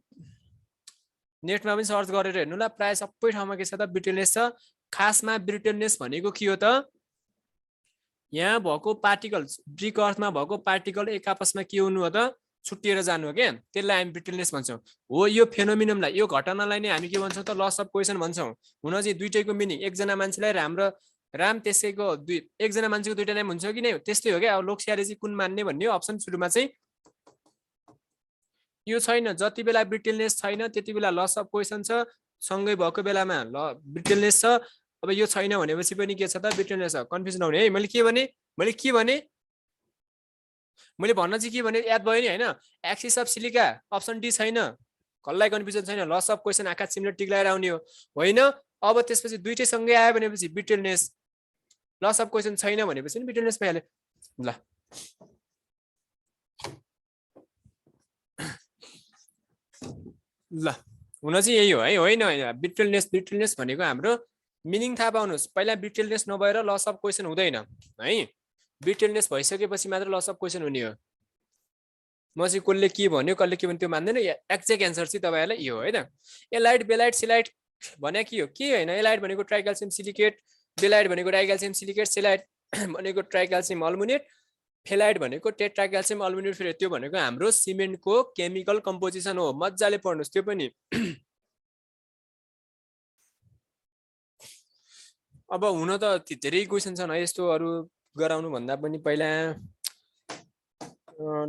A: नेटमा पनि सर्च गरेर हेर्नु ल, प्राय सबै ठाउँमा के छ त? ब्रिटलनेस छ। खासमा ब्रिटलनेस भनेको के हो त? यहाँ भएको पार्टिकल ब्रिक अर्थमा भएको पार्टिकल एक आपसमा के हुनु हो त छुट्टिएर जानु हो क्या, त्यसलाई हामी ब्रिटलनेस भन्छौँ। हो यो फेनोमिनमलाई यो घटनालाई नै हामी के भन्छौँ त लस अफ कोहेसन भन्छौँ। हुन चाहिँ दुईटैको मिनिङ एकजना मान्छेलाई राम त्यसैको एकजना मान्छेको दुईटा नाम हुन्छ कि नै त्यस्तै हो क्या। अब लोकस्याहारी चाहिँ कुन मान्ने भन्ने हो अप्सन सुरुमा चाहिँ यो छैन। जति बेला ब्रिटलनेस छैन त्यति बेला लस अफ कोहेसन छ, सँगै भएको बेलामा ब्रिटलनेस छ। अब यो छैन भनेपछि पनि के छ त ब्रिटलनेस छ। कन्फ्युजन नहुने है। मैले भन्न चाहिँ के भने याद भयो नि होइन। Axis of silica option D छैन। कसलाई कन्फ्युजन छैन, लस अफ कोहेसन आँखा चिम्लेर टिक्लाएर आउने हो होइन। अब त्यसपछि दुईटै सँगै आयो भनेपछि ब्रिटलनेस, लस अफ कोहेसन छैन भनेपछि ब्रिटलनेस भइहाल्यो। ल हुन चाहिँ यही हो है। होइन ब्रिटलनेस भनेको हाम्रो मिनिङ थाहा पाउनुहोस्। पहिला ब्रिटलनेस नभएर लस अफ कोहेसन हुँदैन है। ब्रिटलनेस भइसकेपछि मात्र लस अफ कोहेसन हुने हो। म चाहिँ कसले के भन्यो कसले के भन्यो त्यो मान्दैन। एक्ज्याक्ट एन्सर चाहिँ तपाईँहरूलाई यो हो है त। एलाइड बेलाइड सिलाइड भने के हो के होइन। एलाइड भनेको ट्राइक्याल्सियम सिलिकेट, बेलाइड भनेको डाइक्याल्सियम सिलिकेट, सेलाइड भनेको ट्राइक्याल्सियम अल्मुनेट, फेलाइड भनेको टेट्राक्याल्सियम अल्मुनेट। फेरि त्यो भनेको हाम्रो सिमेन्टको केमिकल कम्पोजिसन हो। मजाले पढ्नुहोस् त्यो पनि। अब हुन त धेरै क्वेसन छन् है यस्तो अरू गराउनु भन्दा पनि पहिला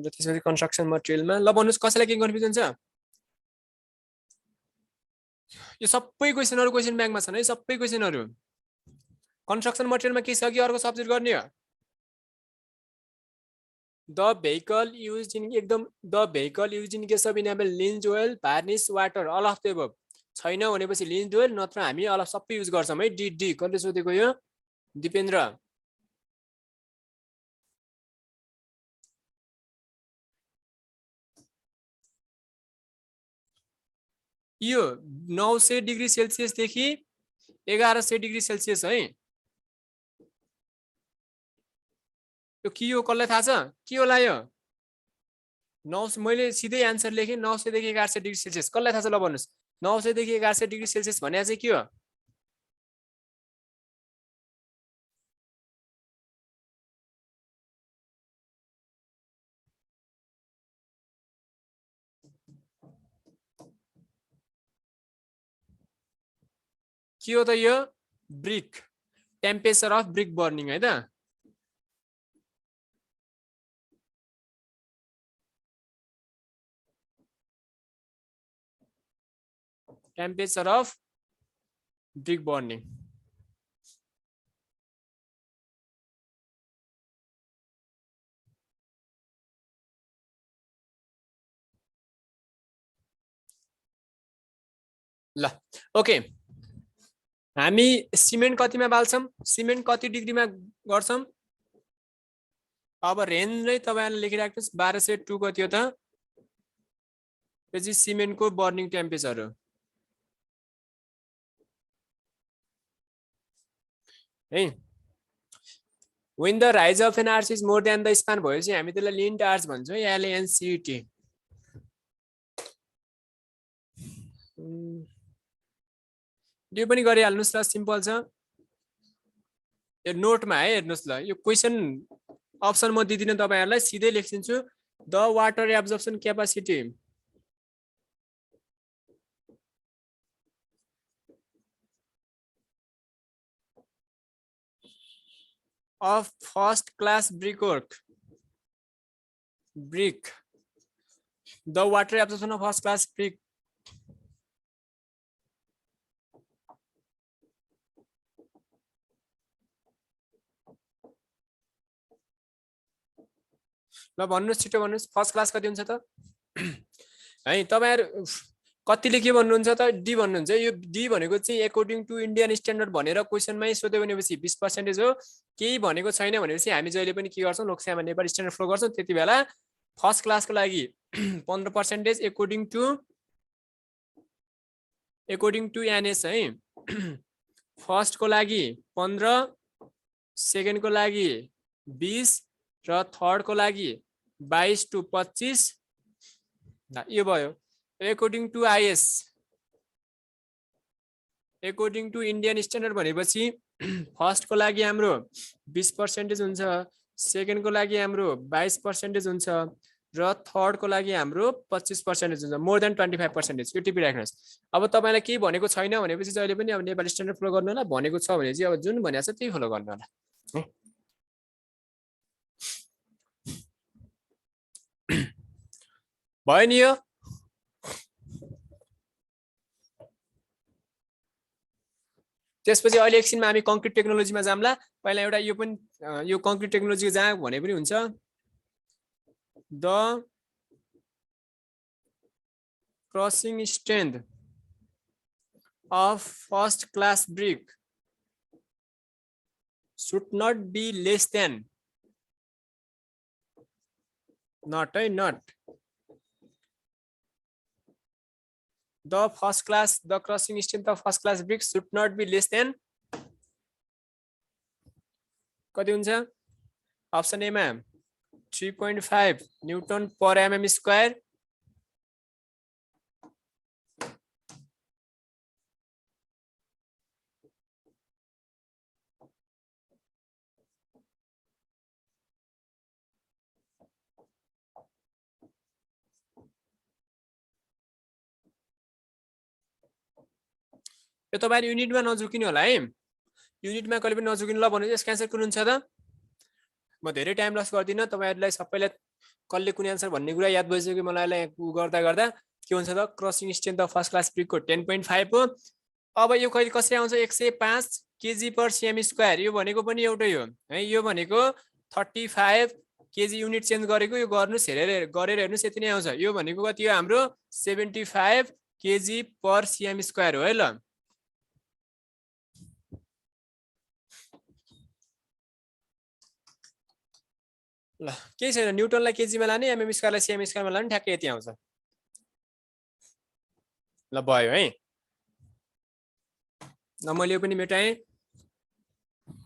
A: त्यसपछि कन्स्ट्रक्सन मटेरियलमा ल भन्नुहोस् कसैलाई के कन्फ्युजन छ? यो सबै क्वेसनहरू क्वेसन ब्याङ्कमा छन् है सबै क्वेसनहरू। कन्स्ट्रक्सन मटेरियलमा के छ कि अर्को सब्जेक्ट गर्ने हो? The vehicle use in case of enamel linseed oil varnish water all of the above छैन भनेपछि लिन्ज ओयल नत्र हामी अल अफ सबै युज गर्छौँ है। डी कसले सोधेको यो? दिपेन्द्र। यो 900 डिग्री सेल्सियस देखि 1100 डिग्री सेल्सियस है। यो के हो कसलाई थाहा छ के होला यो? 900 मैले सिधै एन्सर लेखेँ 900 देखि 1100 डिग्री सेल्सियस। कसलाई थाहा छ ल भन्नुहोस्? 900 देखि 1100 डिग्री सेल्सियस भने चाहिँ के हो? के हो त यो? Brick, temperature of brick burning है त। Temperature of brick burning. ल ओके। हामी सिमेन्ट कतिमा बाल्छौँ? सिमेन्ट कति डिग्रीमा गर्छौँ? अब रेन्ज नै तपाईँहरूले लेखिराख्नुहोस् 1202 कति हो त? यो चाहिँ सिमेन्टको बर्निङ टेम्परेचर हो है। When the rise of an arch is more than the span भएपछि हामी त्यसलाई लिन्ट आर्च भन्छौँ LNCT। यो पनि गरिहाल्नुहोस् ल सिम्पल छ। यो नोटमा है हेर्नुहोस् ल। यो क्वेसन अप्सन म दिदिनँ तपाईँहरूलाई सिधै लेखिदिन्छु। The water absorption capacity of first class brickwork brick, the water absorption of first class brick ल भन्नुहोस् छिटो भन्नुहोस् फर्स्ट क्लास कति हुन्छ त है। तपाईहरु कतिले के भन्नुहुन्छ त? डी भन्नुहुन्छ। यो डी भनेको चाहिँ अकॉर्डिंग टु इन्डियन स्ट्यान्डर्ड भनेर क्वेसनमै सोध्यो भनेपछि 20% हो। केही भनेको छैन भनेपछि हामी जहिले पनि के गर्छौं लोकसेवामा नेपाली स्ट्यान्डर्ड फ्लो गर्छौं। त्यति बेला फर्स्ट क्लासको लागि 15% अकॉर्डिंग टु एनएस है। फर्स्ट को लागि 15, सेकेन्ड को लागि 20 र थर्ड को लागि 22 to 25 यो भयो। According to IS, according to Indian standard भनेपछि फर्स्टको लागि हाम्रो 20% हुन्छ, सेकेन्डको लागि हाम्रो 22% हुन्छ र थर्डको लागि हाम्रो 25% हुन्छ, मोर देन 25%। यो टिपिराख्नुहोस्। अब तपाईँलाई केही भनेको छैन भनेपछि जहिले पनि अब नेपाली स्ट्यान्डर्ड फलो गर्नु होला, भनेको छ भने चाहिँ अब जुन भनेको छ त्यही फलो गर्नु होला। भयो नि यो? त्यसपछि अहिले एकछिनमा हामी कङ्क्रिट टेक्नोलोजीमा जाम्ला। पहिला एउटा यो पनि यो कङ्क्रिट टेक्नोलोजी जहाँ भने पनि हुन्छ, the crossing strength of first class brick should not be less than, not the crossing strength of first class brick should not be less than कति हुन्छ? अप्सन ए मा 3.5 न्यूटन पर एमएम स्क्वायर, यो तपाईहरु युनिटमा नझुकिनु होला है। युनिटमा कहिले पनि नझुकिनु ल भने यसको आन्सर कुन हुन्छ त? म धेरै टाइम लस गर्दिन, तपाईहरुलाई सबैलाई कसले कुन आन्सर भन्ने कुरा याद भइसक्यो मलाई गर्दा गर्दा। के हुन्छ त? Crushing strength of first class ब्रिकको 10.5 हो। अब यो कहिले कसरी आउँछ? 105 केजी पर सीएम स्क्वायर। यो भनेको पनि एउटै हो है। यो भनेको 35 केजी युनिट चेन्ज गरेको, यो गर्नुस् गरेर हेर्नुस् यति नै आउँछ। यो भनेको कति हो? हाम्रो 75 केजी पर सीएम स्क्वायर हो है ल। ल केही छैन, न्युटनलाई केजीमा लाने, एमएम स्क्वायरलाई सीएम स्क्वायरमा लाने, ठ्याक्कै यति आउँछ। ल भयो है। ल मैले यो पनि मेटाएँ।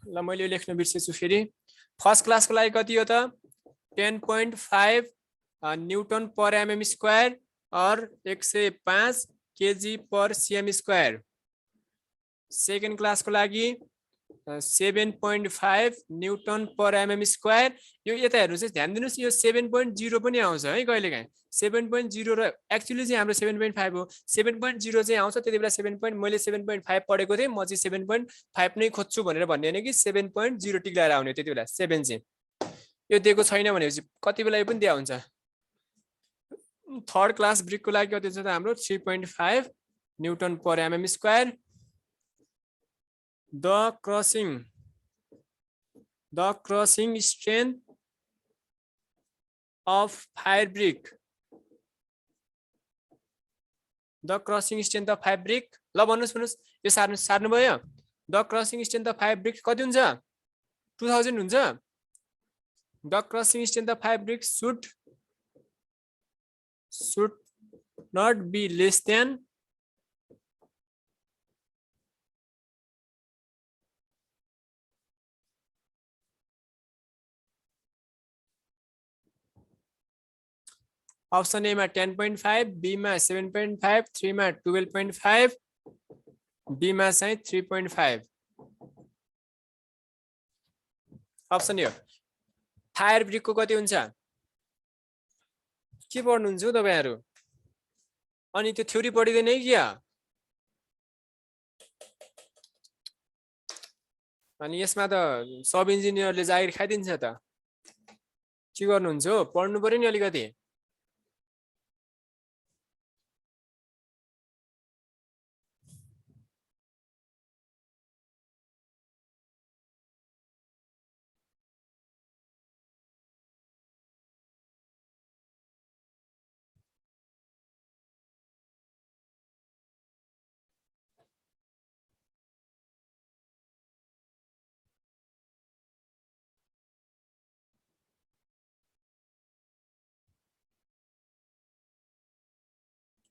A: ल मैले यो लेख्न बिर्सेछु फेरि। फर्स्ट क्लासको लागि कति हो त? 10.5 न्युटन पर एमएम स्क्वायर और 105 केजी पर सीएम स्क्वायर। सेकेन्ड क्लासको लागि 7.5 न्युटन पर एमएम स्क्वायर। यो यता हेर्नु चाहिँ ध्यान दिनुस्, यो 7.0 पनि आउँछ है कहिलेकाहीँ। 7.0 र एक्चुअली चाहिँ हाम्रो 7.5 हो। 7.0 चाहिँ आउँछ त्यति बेला 7. मैले 7.5 पढेको थिएँ, म चाहिँ 7.5 नै खोज्छु भनेर भन्ने होइन कि 7.0 टिक लगाएर आउने त्यति बेला 7 चाहिँ। यो दिएको छैन भनेपछि कति बेला यो पनि दिया हुन्छ। थर्ड क्लास ब्रिकको लागि कति छ त हाम्रो? 3.5 newton per MM square. The crossing strength of fire brick. The crossing strength of fire brick. ल भन्नुस् यो सार्नु भयो। The crossing strength of fire brick कति हुन्छ? 2000 हुन्छ। The crossing strength of fire brick should not be less than option A मा 10.5, be मा 7.5, 3 मा 12.5, डी मा चाहिँ 3.5। ऑप्शन ए फायर ब्रिकको कति हुन्छ? के पढ्नुहुन्छ तपाईहरु? अनि त्यो थ्योरी पढिदैन है क्या? अनि यसमा त सब इन्जिनियरले जागिर खाइदिन्छ त। के गर्नुहुन्छ हो? पढ्नु पर्यो नि अलिकति।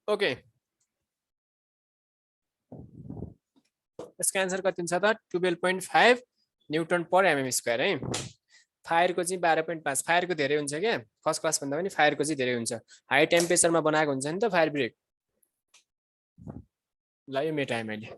A: ओके, यसको आन्सर कति हुन्छ त? 12.5 न्युटन पर एमएम स्क्वायर है। फायरको चाहिँ 12.5। फायरको धेरै हुन्छ क्या, फर्स्ट क्लास भन्दा पनि फायरको चाहिँ धेरै हुन्छ। हाई टेम्परेचरमा बनाएको हुन्छ नि त फायर ब्रिक। ल यो मेटाएँ मैले।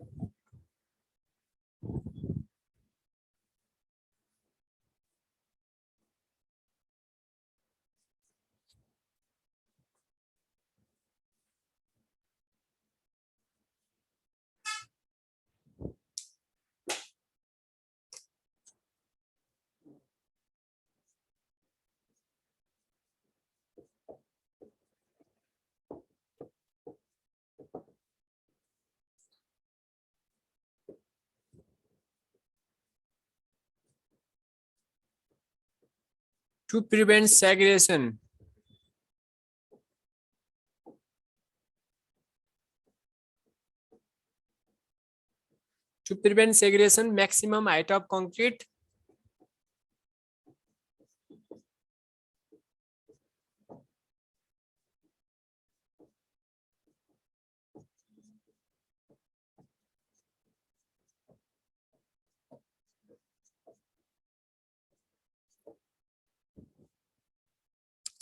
A: To prevent segregation. To prevent segregation, maximum height of concrete.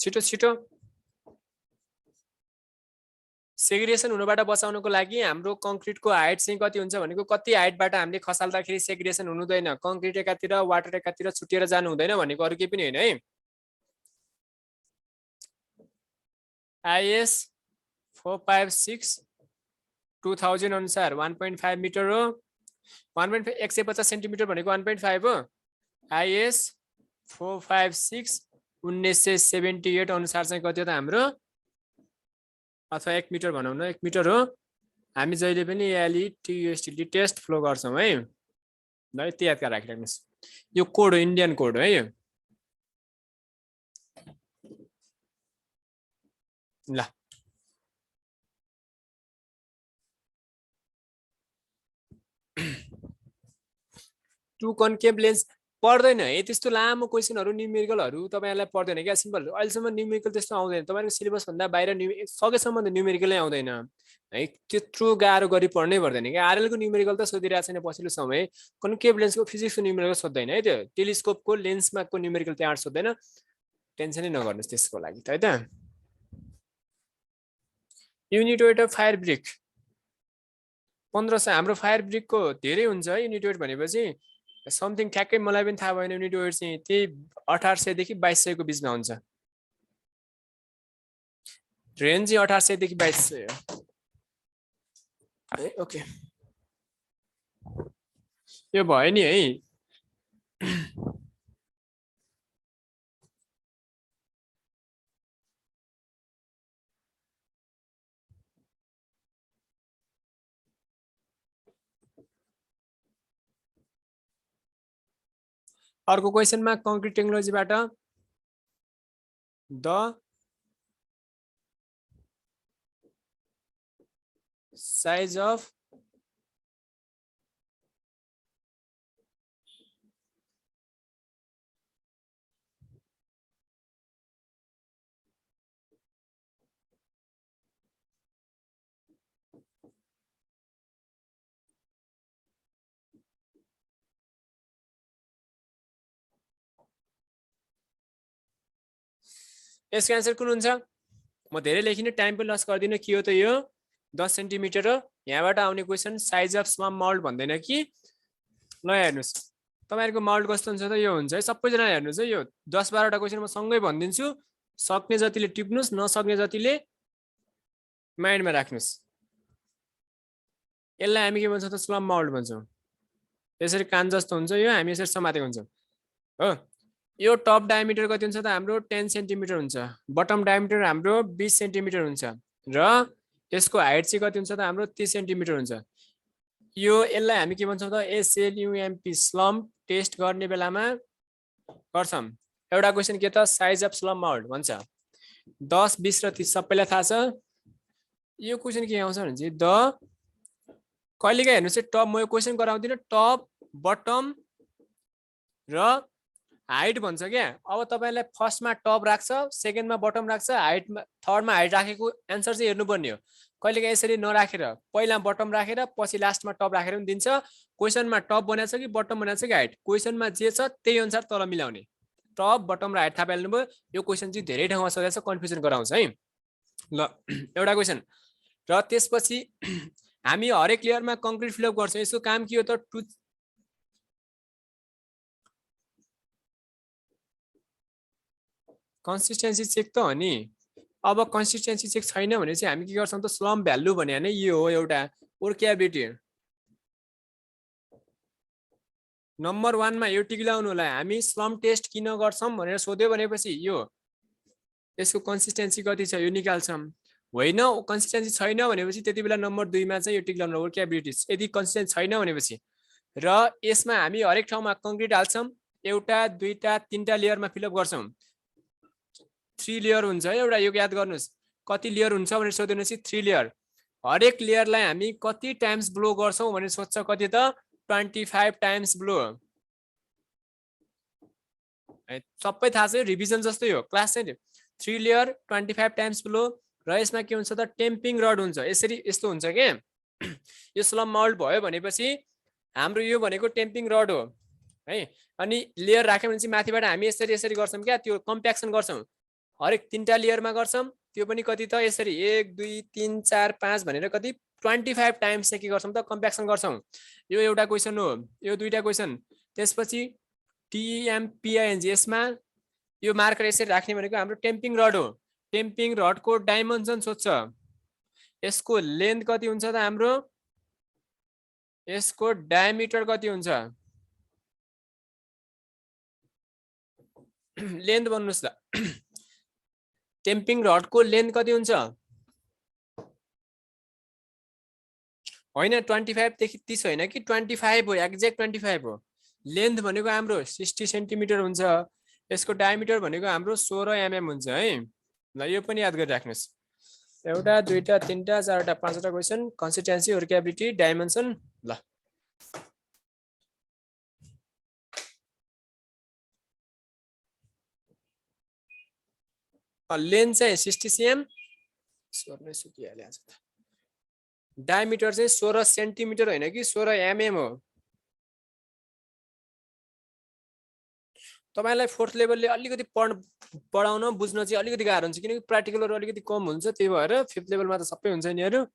A: छिटो छिटो सेग्रिगेसन हुनबाट बचाउनको लागि हाम्रो कङ्क्रिटको हाइट चाहिँ कति हुन्छ भनेको कति हाइटबाट हामीले खसाल्दाखेरि सेग्रिगेसन हुनुहुँदैन, कङ्क्रिट एकातिर वाटर एकातिर छुटिएर जानु हुँदैन भनेको अरु केही पनि हैन है। IS 456 2000 अनुसार 1.5 मिटर हो। 1.5 150 सेन्टिमिटर भनेको 1.5 हो। IS 456 1978 अनुसार चाहिँ कति हो त हाम्रो, अथवा 1 मिटर भनौँ न, 1 मिटर हो। हामी जहिले पनि एलई टीएसटी टेस्ट फ्लो गर्छौं है। ल यति याद गरेर राखिराख्नुस्, यो कोड हो, इन्डियन कोड हो है यो। ल टु कन्केभ लेन्स पर्दैन है, त्यस्तो लामो क्वेशनहरु न्यूमेरिकलहरु तपाईहरुलाई पर्दैन क्या, सिम्पल। अहिलेसम्म न्यूमेरिकल त्यस्तो आउँदैन, तपाईहरुको सिलेबस भन्दा बाहिर सकेसम्म त न्यूमेरिकलै आउँदैन है, त्यत्रो गाह्रो गरी पढ्नै पर्दैन क्या। आरएल को न्यूमेरिकल त सोधिरहेको छैन पछिल्लो समय, कन्केभ लेन्सको फिजिक्सको न्यूमेरिकल सोध्दैन है, त्यो टेलिस्कोपको लेन्समा को न्यूमेरिकल त्यहाँ सोध्दैन, टेन्सनै नगर्नुस् त्यसको लागि त है त। Unit weight of fire brick 1500, हाम्रो फायर ब्रिकको धेरै हुन्छ है युनिट वेट भनेपछि। समथिङ ठ्याक्कै मलाई पनि थाहा भएन, युनिट वेट चाहिँ त्यही 1800 देखि 2200 को बीचमा हुन्छ, रेन्ज चाहिँ 1800 देखि 2200 हो। ओके यो भयो नि है। अर्को क्वेशनमा कंक्रीट टेक्नोलोजीबाट द साइज अफ यसको आन्सर कुन हुन्छ? म धेरै लेखिने टाइम पनि लस गर्दिन। के हो त यो 10 सेन्टिमिटर हो। यहाँबाट आउने question size of slum mould भन्दैन कि। ल हेर्नुस् तपाईहरुको मोल्ड कस्तो हुन्छ त यो हुन्छ है। सबैजना हेर्नुस् है, यो 10-12 वटा क्वेशन म सँगै भनिदिन्छु, सक्ने जतिले टिप्नुस्, नसक्ने जतिले माइन्डमा राख्नुस्। यसलाई हामी के भन्छौं त? स्लम मोल्ड भन्छौं। यसरी कान जस्तो हुन्छ यो, हामी यसरी समातेको हुन्छौं हो। यो टप डायमिटर कति हुन्छ त हाम्रो? 10 सेन्टिमिटर हुन्छ। बटम डायमिटर हाम्रो 20 सेन्टिमिटर हुन्छ र यसको हाइट चाहिँ कति हुन्छ त हाम्रो? 30 सेन्टिमिटर हुन्छ। यो यसलाई हामी के भन्छौं त? SLUMP स्लम टेस्ट गर्ने बेलामा गर्छौं। एउटा क्वेशन के त? साइज अफ स्लम मोल्ड भन्छ। 10, 20 र 30 सबैलाई थाहा छ। यो क्वेशन के आउँछ भने चाहिँ द कहिलेकाहीँ हेर्नुस् है, टप, म यो क्वेशन गराउँदिन, टप बटम र हाइट भन्छ क्या। अब तपाईलाई फर्स्टमा टप राख्छ, सेकेन्डमा बटम राख्छ, हाइटमा थर्डमा हाइट राखेको एन्सर चाहिँ हेर्नुपर्ने हो। कहिलेकाहीँ यसरी नराखेर पहिला बटम राखेर पछि लास्टमा टप राखेर पनि दिन्छ। क्वेशनमा टप बनाएको छ कि बटम बनाएको छ कि हाइट, क्वेशनमा जे छ त्यही अनुसार तल मिलाउने। टप बटम र हाइट थाहा पाइहाल्नुभयो। यो क्वेशन चाहिँ धेरै ठाउँमा सोधेको छ, कन्फ्युजन गराउँछ है। ल एउटा क्वेशन र त्यसपछि हामी हरेक लेयरमा कङ्क्रिट फिलअप गर्छौं। यसको काम के हो त? कन्सिस्टेन्सी चेक त हो नि। अब कन्सिस्टेन्सी चेक छैन भने चाहिँ हामी के गर्छौं त? स्लम भ्यालु भने नै यो हो एउटा वर्कियाबिलिटी। नम्बर 1 मा यो टिक लाउनु होला। हामी स्लम टेस्ट किन गर्छौं भनेर सोध्यो भनेपछि यो यसको कन्सिस्टेन्सी कति छ यो निकाल्छौं। होइन कन्सिस्टेन्सी छैन भनेपछि त्यति बेला नम्बर 2 मा चाहिँ यो टिक लाउनु वर्कियाबिलिटी। यदि कन्सिस्टेन्सी छैन भनेपछि र यसमा हामी हरेक ठाउँमा कङ्क्रिट हाल्छौं, एउटा, दुईटा, तीनटा लेयरमा फिलअप गर्छौं। 3 लेयर हुन्छ है एउटा, यो याद गर्नुस् कति लेयर हुन्छ भनेर सोध्नुस् 3 लेयर। हरेक लेयरलाई हामी कति टाइम्स ब्लो गर्छौं भनेर सोध्छ, कति त 25 टाइम्स ब्लो। सबै थाहा छ, रिभिजन जस्तै हो क्लास चाहिँ। 3 लेयर 25 टाइम्स ब्लो र यसमा के हुन्छ त टेम्पिङ रड हुन्छ, यसरी यस्तो हुन्छ के यो स्लम मोल्ड भयो भनेपछि हाम्रो यो भनेको टेम्पिङ रड हो है। अनि लेयर राख्यो भने चाहिँ माथिबाट हामी यसरी यसरी गर्छौं क्या, त्यो कम्प्याक्सन गर्छौं हरेक 3टा लेयरमा गर्छौं। त्यो पनि कति त यसरी 1 2 3 4 5 भनेर कति 25 टाइम्स चाहिँ के गर्छौं त कम्प्याक्सन गर्छौं। यो एउटा क्वेशन हो, यो दुईटा क्वेशन। त्यसपछि TMPING यसमा यो मार्कर यसरी राख्ने भनेको हाम्रो टेम्पिङ रड हो। टेम्पिङ रडको डाइमेन्सन सोध्छ, यसको लेन्थ कति हुन्छ त हाम्रो, यसको डायमिटर कति हुन्छ, लेन्थ भन्नुस् त। टेम्पिङ रडको लेन्थ कति हुन्छ, होइन 25 देखि 30 होइन कि 25 हो, एक्ज्याक्ट 25 हो। लेन्थ भनेको हाम्रो 60 सेन्टिमिटर हुन्छ, यसको डायमिटर भनेको हाम्रो 16 mm हुन्छ है। ल यो पनि याद गरिराख्नुस्। एउटा दुईटा तीनटा चारटा पाँचवटा क्वेशन, कन्सिस्टेन्सी वर्केबिलिटी डाइमेन्सन। ल लेन्थ चाहिँ 60 cm, सोर्नै सुकिहाल्यो आज त। डायमिटर चाहिँ 16 सेन्टिमिटर होइन कि 16 mm हो। तपाईलाई फोर्थ लेभलले अलिकति पढाउन बुझ्न चाहिँ अलिकति गाह्रो हुन्छ, किनकि प्र्याक्टिकलहरु अलिकति कम हुन्छ, त्यही भएर फिफ्थ लेभलमा त सबै हुन्छ यिनीहरु।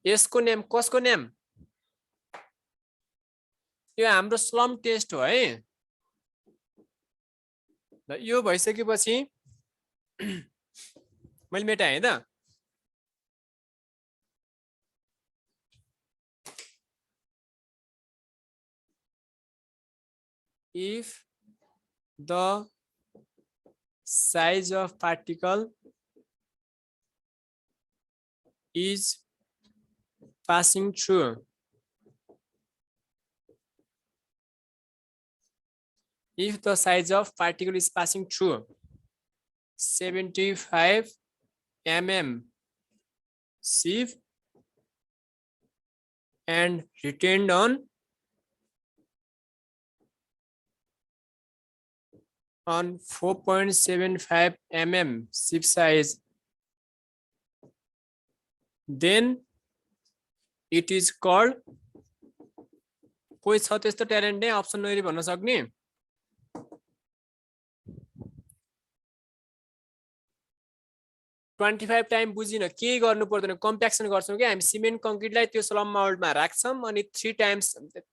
A: यसको नेम कसको नेम, यो हाम्रो स्लम टेस्ट हो है। ल यो भइसकेपछि मैले मेटाएँ त। If the size of particle is passing through, if the size of particle is passing through 75 mm sieve and retained on 4.75 mm sieve size, then it is called, कोही छ त्यस्तो ट्यालेन्ट नै अप्सन नहेरी भन्न सक्ने? $25 टाइम बुझिन, के गर्नु पर्दैन, कम्प्याक्सन गर्छौं के हामी। सिमेन्ट कंक्रिटलाई त्यो स्लम मोल्डमा राख्छौं अनि 3 टाइम्स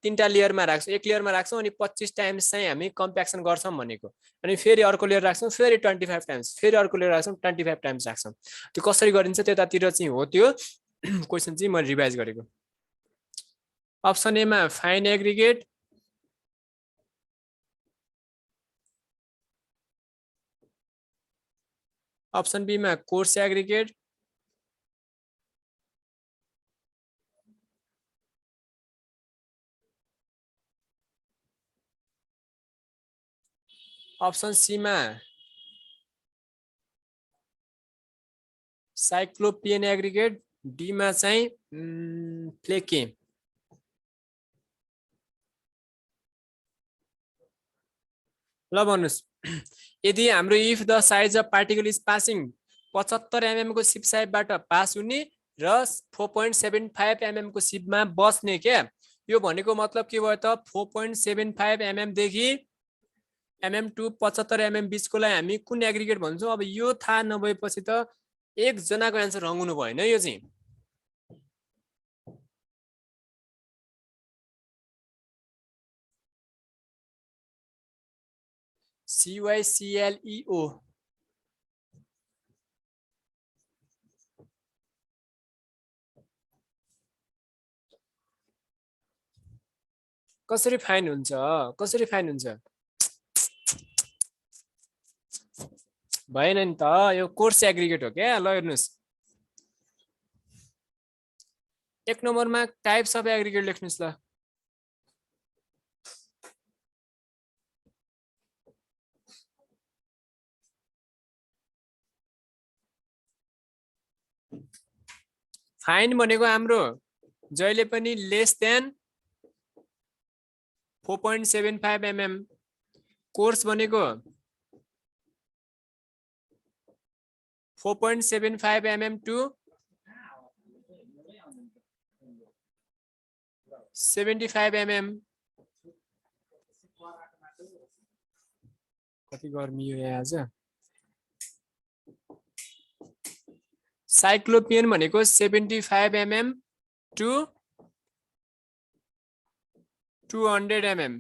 A: 3टा लेयरमा राख्छौं, एक लेयरमा राख्छौं अनि 25 टाइम्स चाहिँ हामी कम्प्याक्सन गर्छौं भनेको। अनि फेरि अर्को लेयर राख्छौं, फेरि 25 टाइम्स, फेरि अर्को लेयर राख्छौं 25 टाइम्स राख्छौं। त्यो कसरी गरिन्छ त्यतातिर चाहिँ हो त्यो क्वेशन चाहिँ मैले रिभाइज गरेको। अप्सन ए मा फाइन एग्रिगेट, अप्सन बी मा कोर्स एग्रिगेट, अप्सन सी मा साइक्लोपियन एग्रिगेट, डी मा चाहिँ फ्लेके। ल भन्नुस्, यदि हाम्रो if the size of particle is passing 75 mm को सिप साइडबाट पास हुने र 4.75 mm को सिपमा बस्ने क्या, यो भनेको मतलब के भयो त 4.75 mm देखि mm टु 75 mm बीचकोलाई हामी कुन एग्रिगेट भन्छौं। अब यो थाहा नभएपछि त एक जनाको आन्सर रङ हुनु भएन यो चाहिँ। CYCLEO कसरी फाइन हुन्छ कसरी फाइन हुन्छ भएन नि त यो कोर्स एग्रिगेट हो क्या ल हेर्नुस् 1 नम्बरमा टाइप्स अफ एग्रिगेट लेख्नुस् ल फाइन भनेको हाम्रो जहिले पनि लेस देन 4.75 mm कोर्स भनेको 4.75 mm to 75 mm कति गर्मी यो यहाँ आज साइक्लोपियन भनेको 75 mm to 200 mm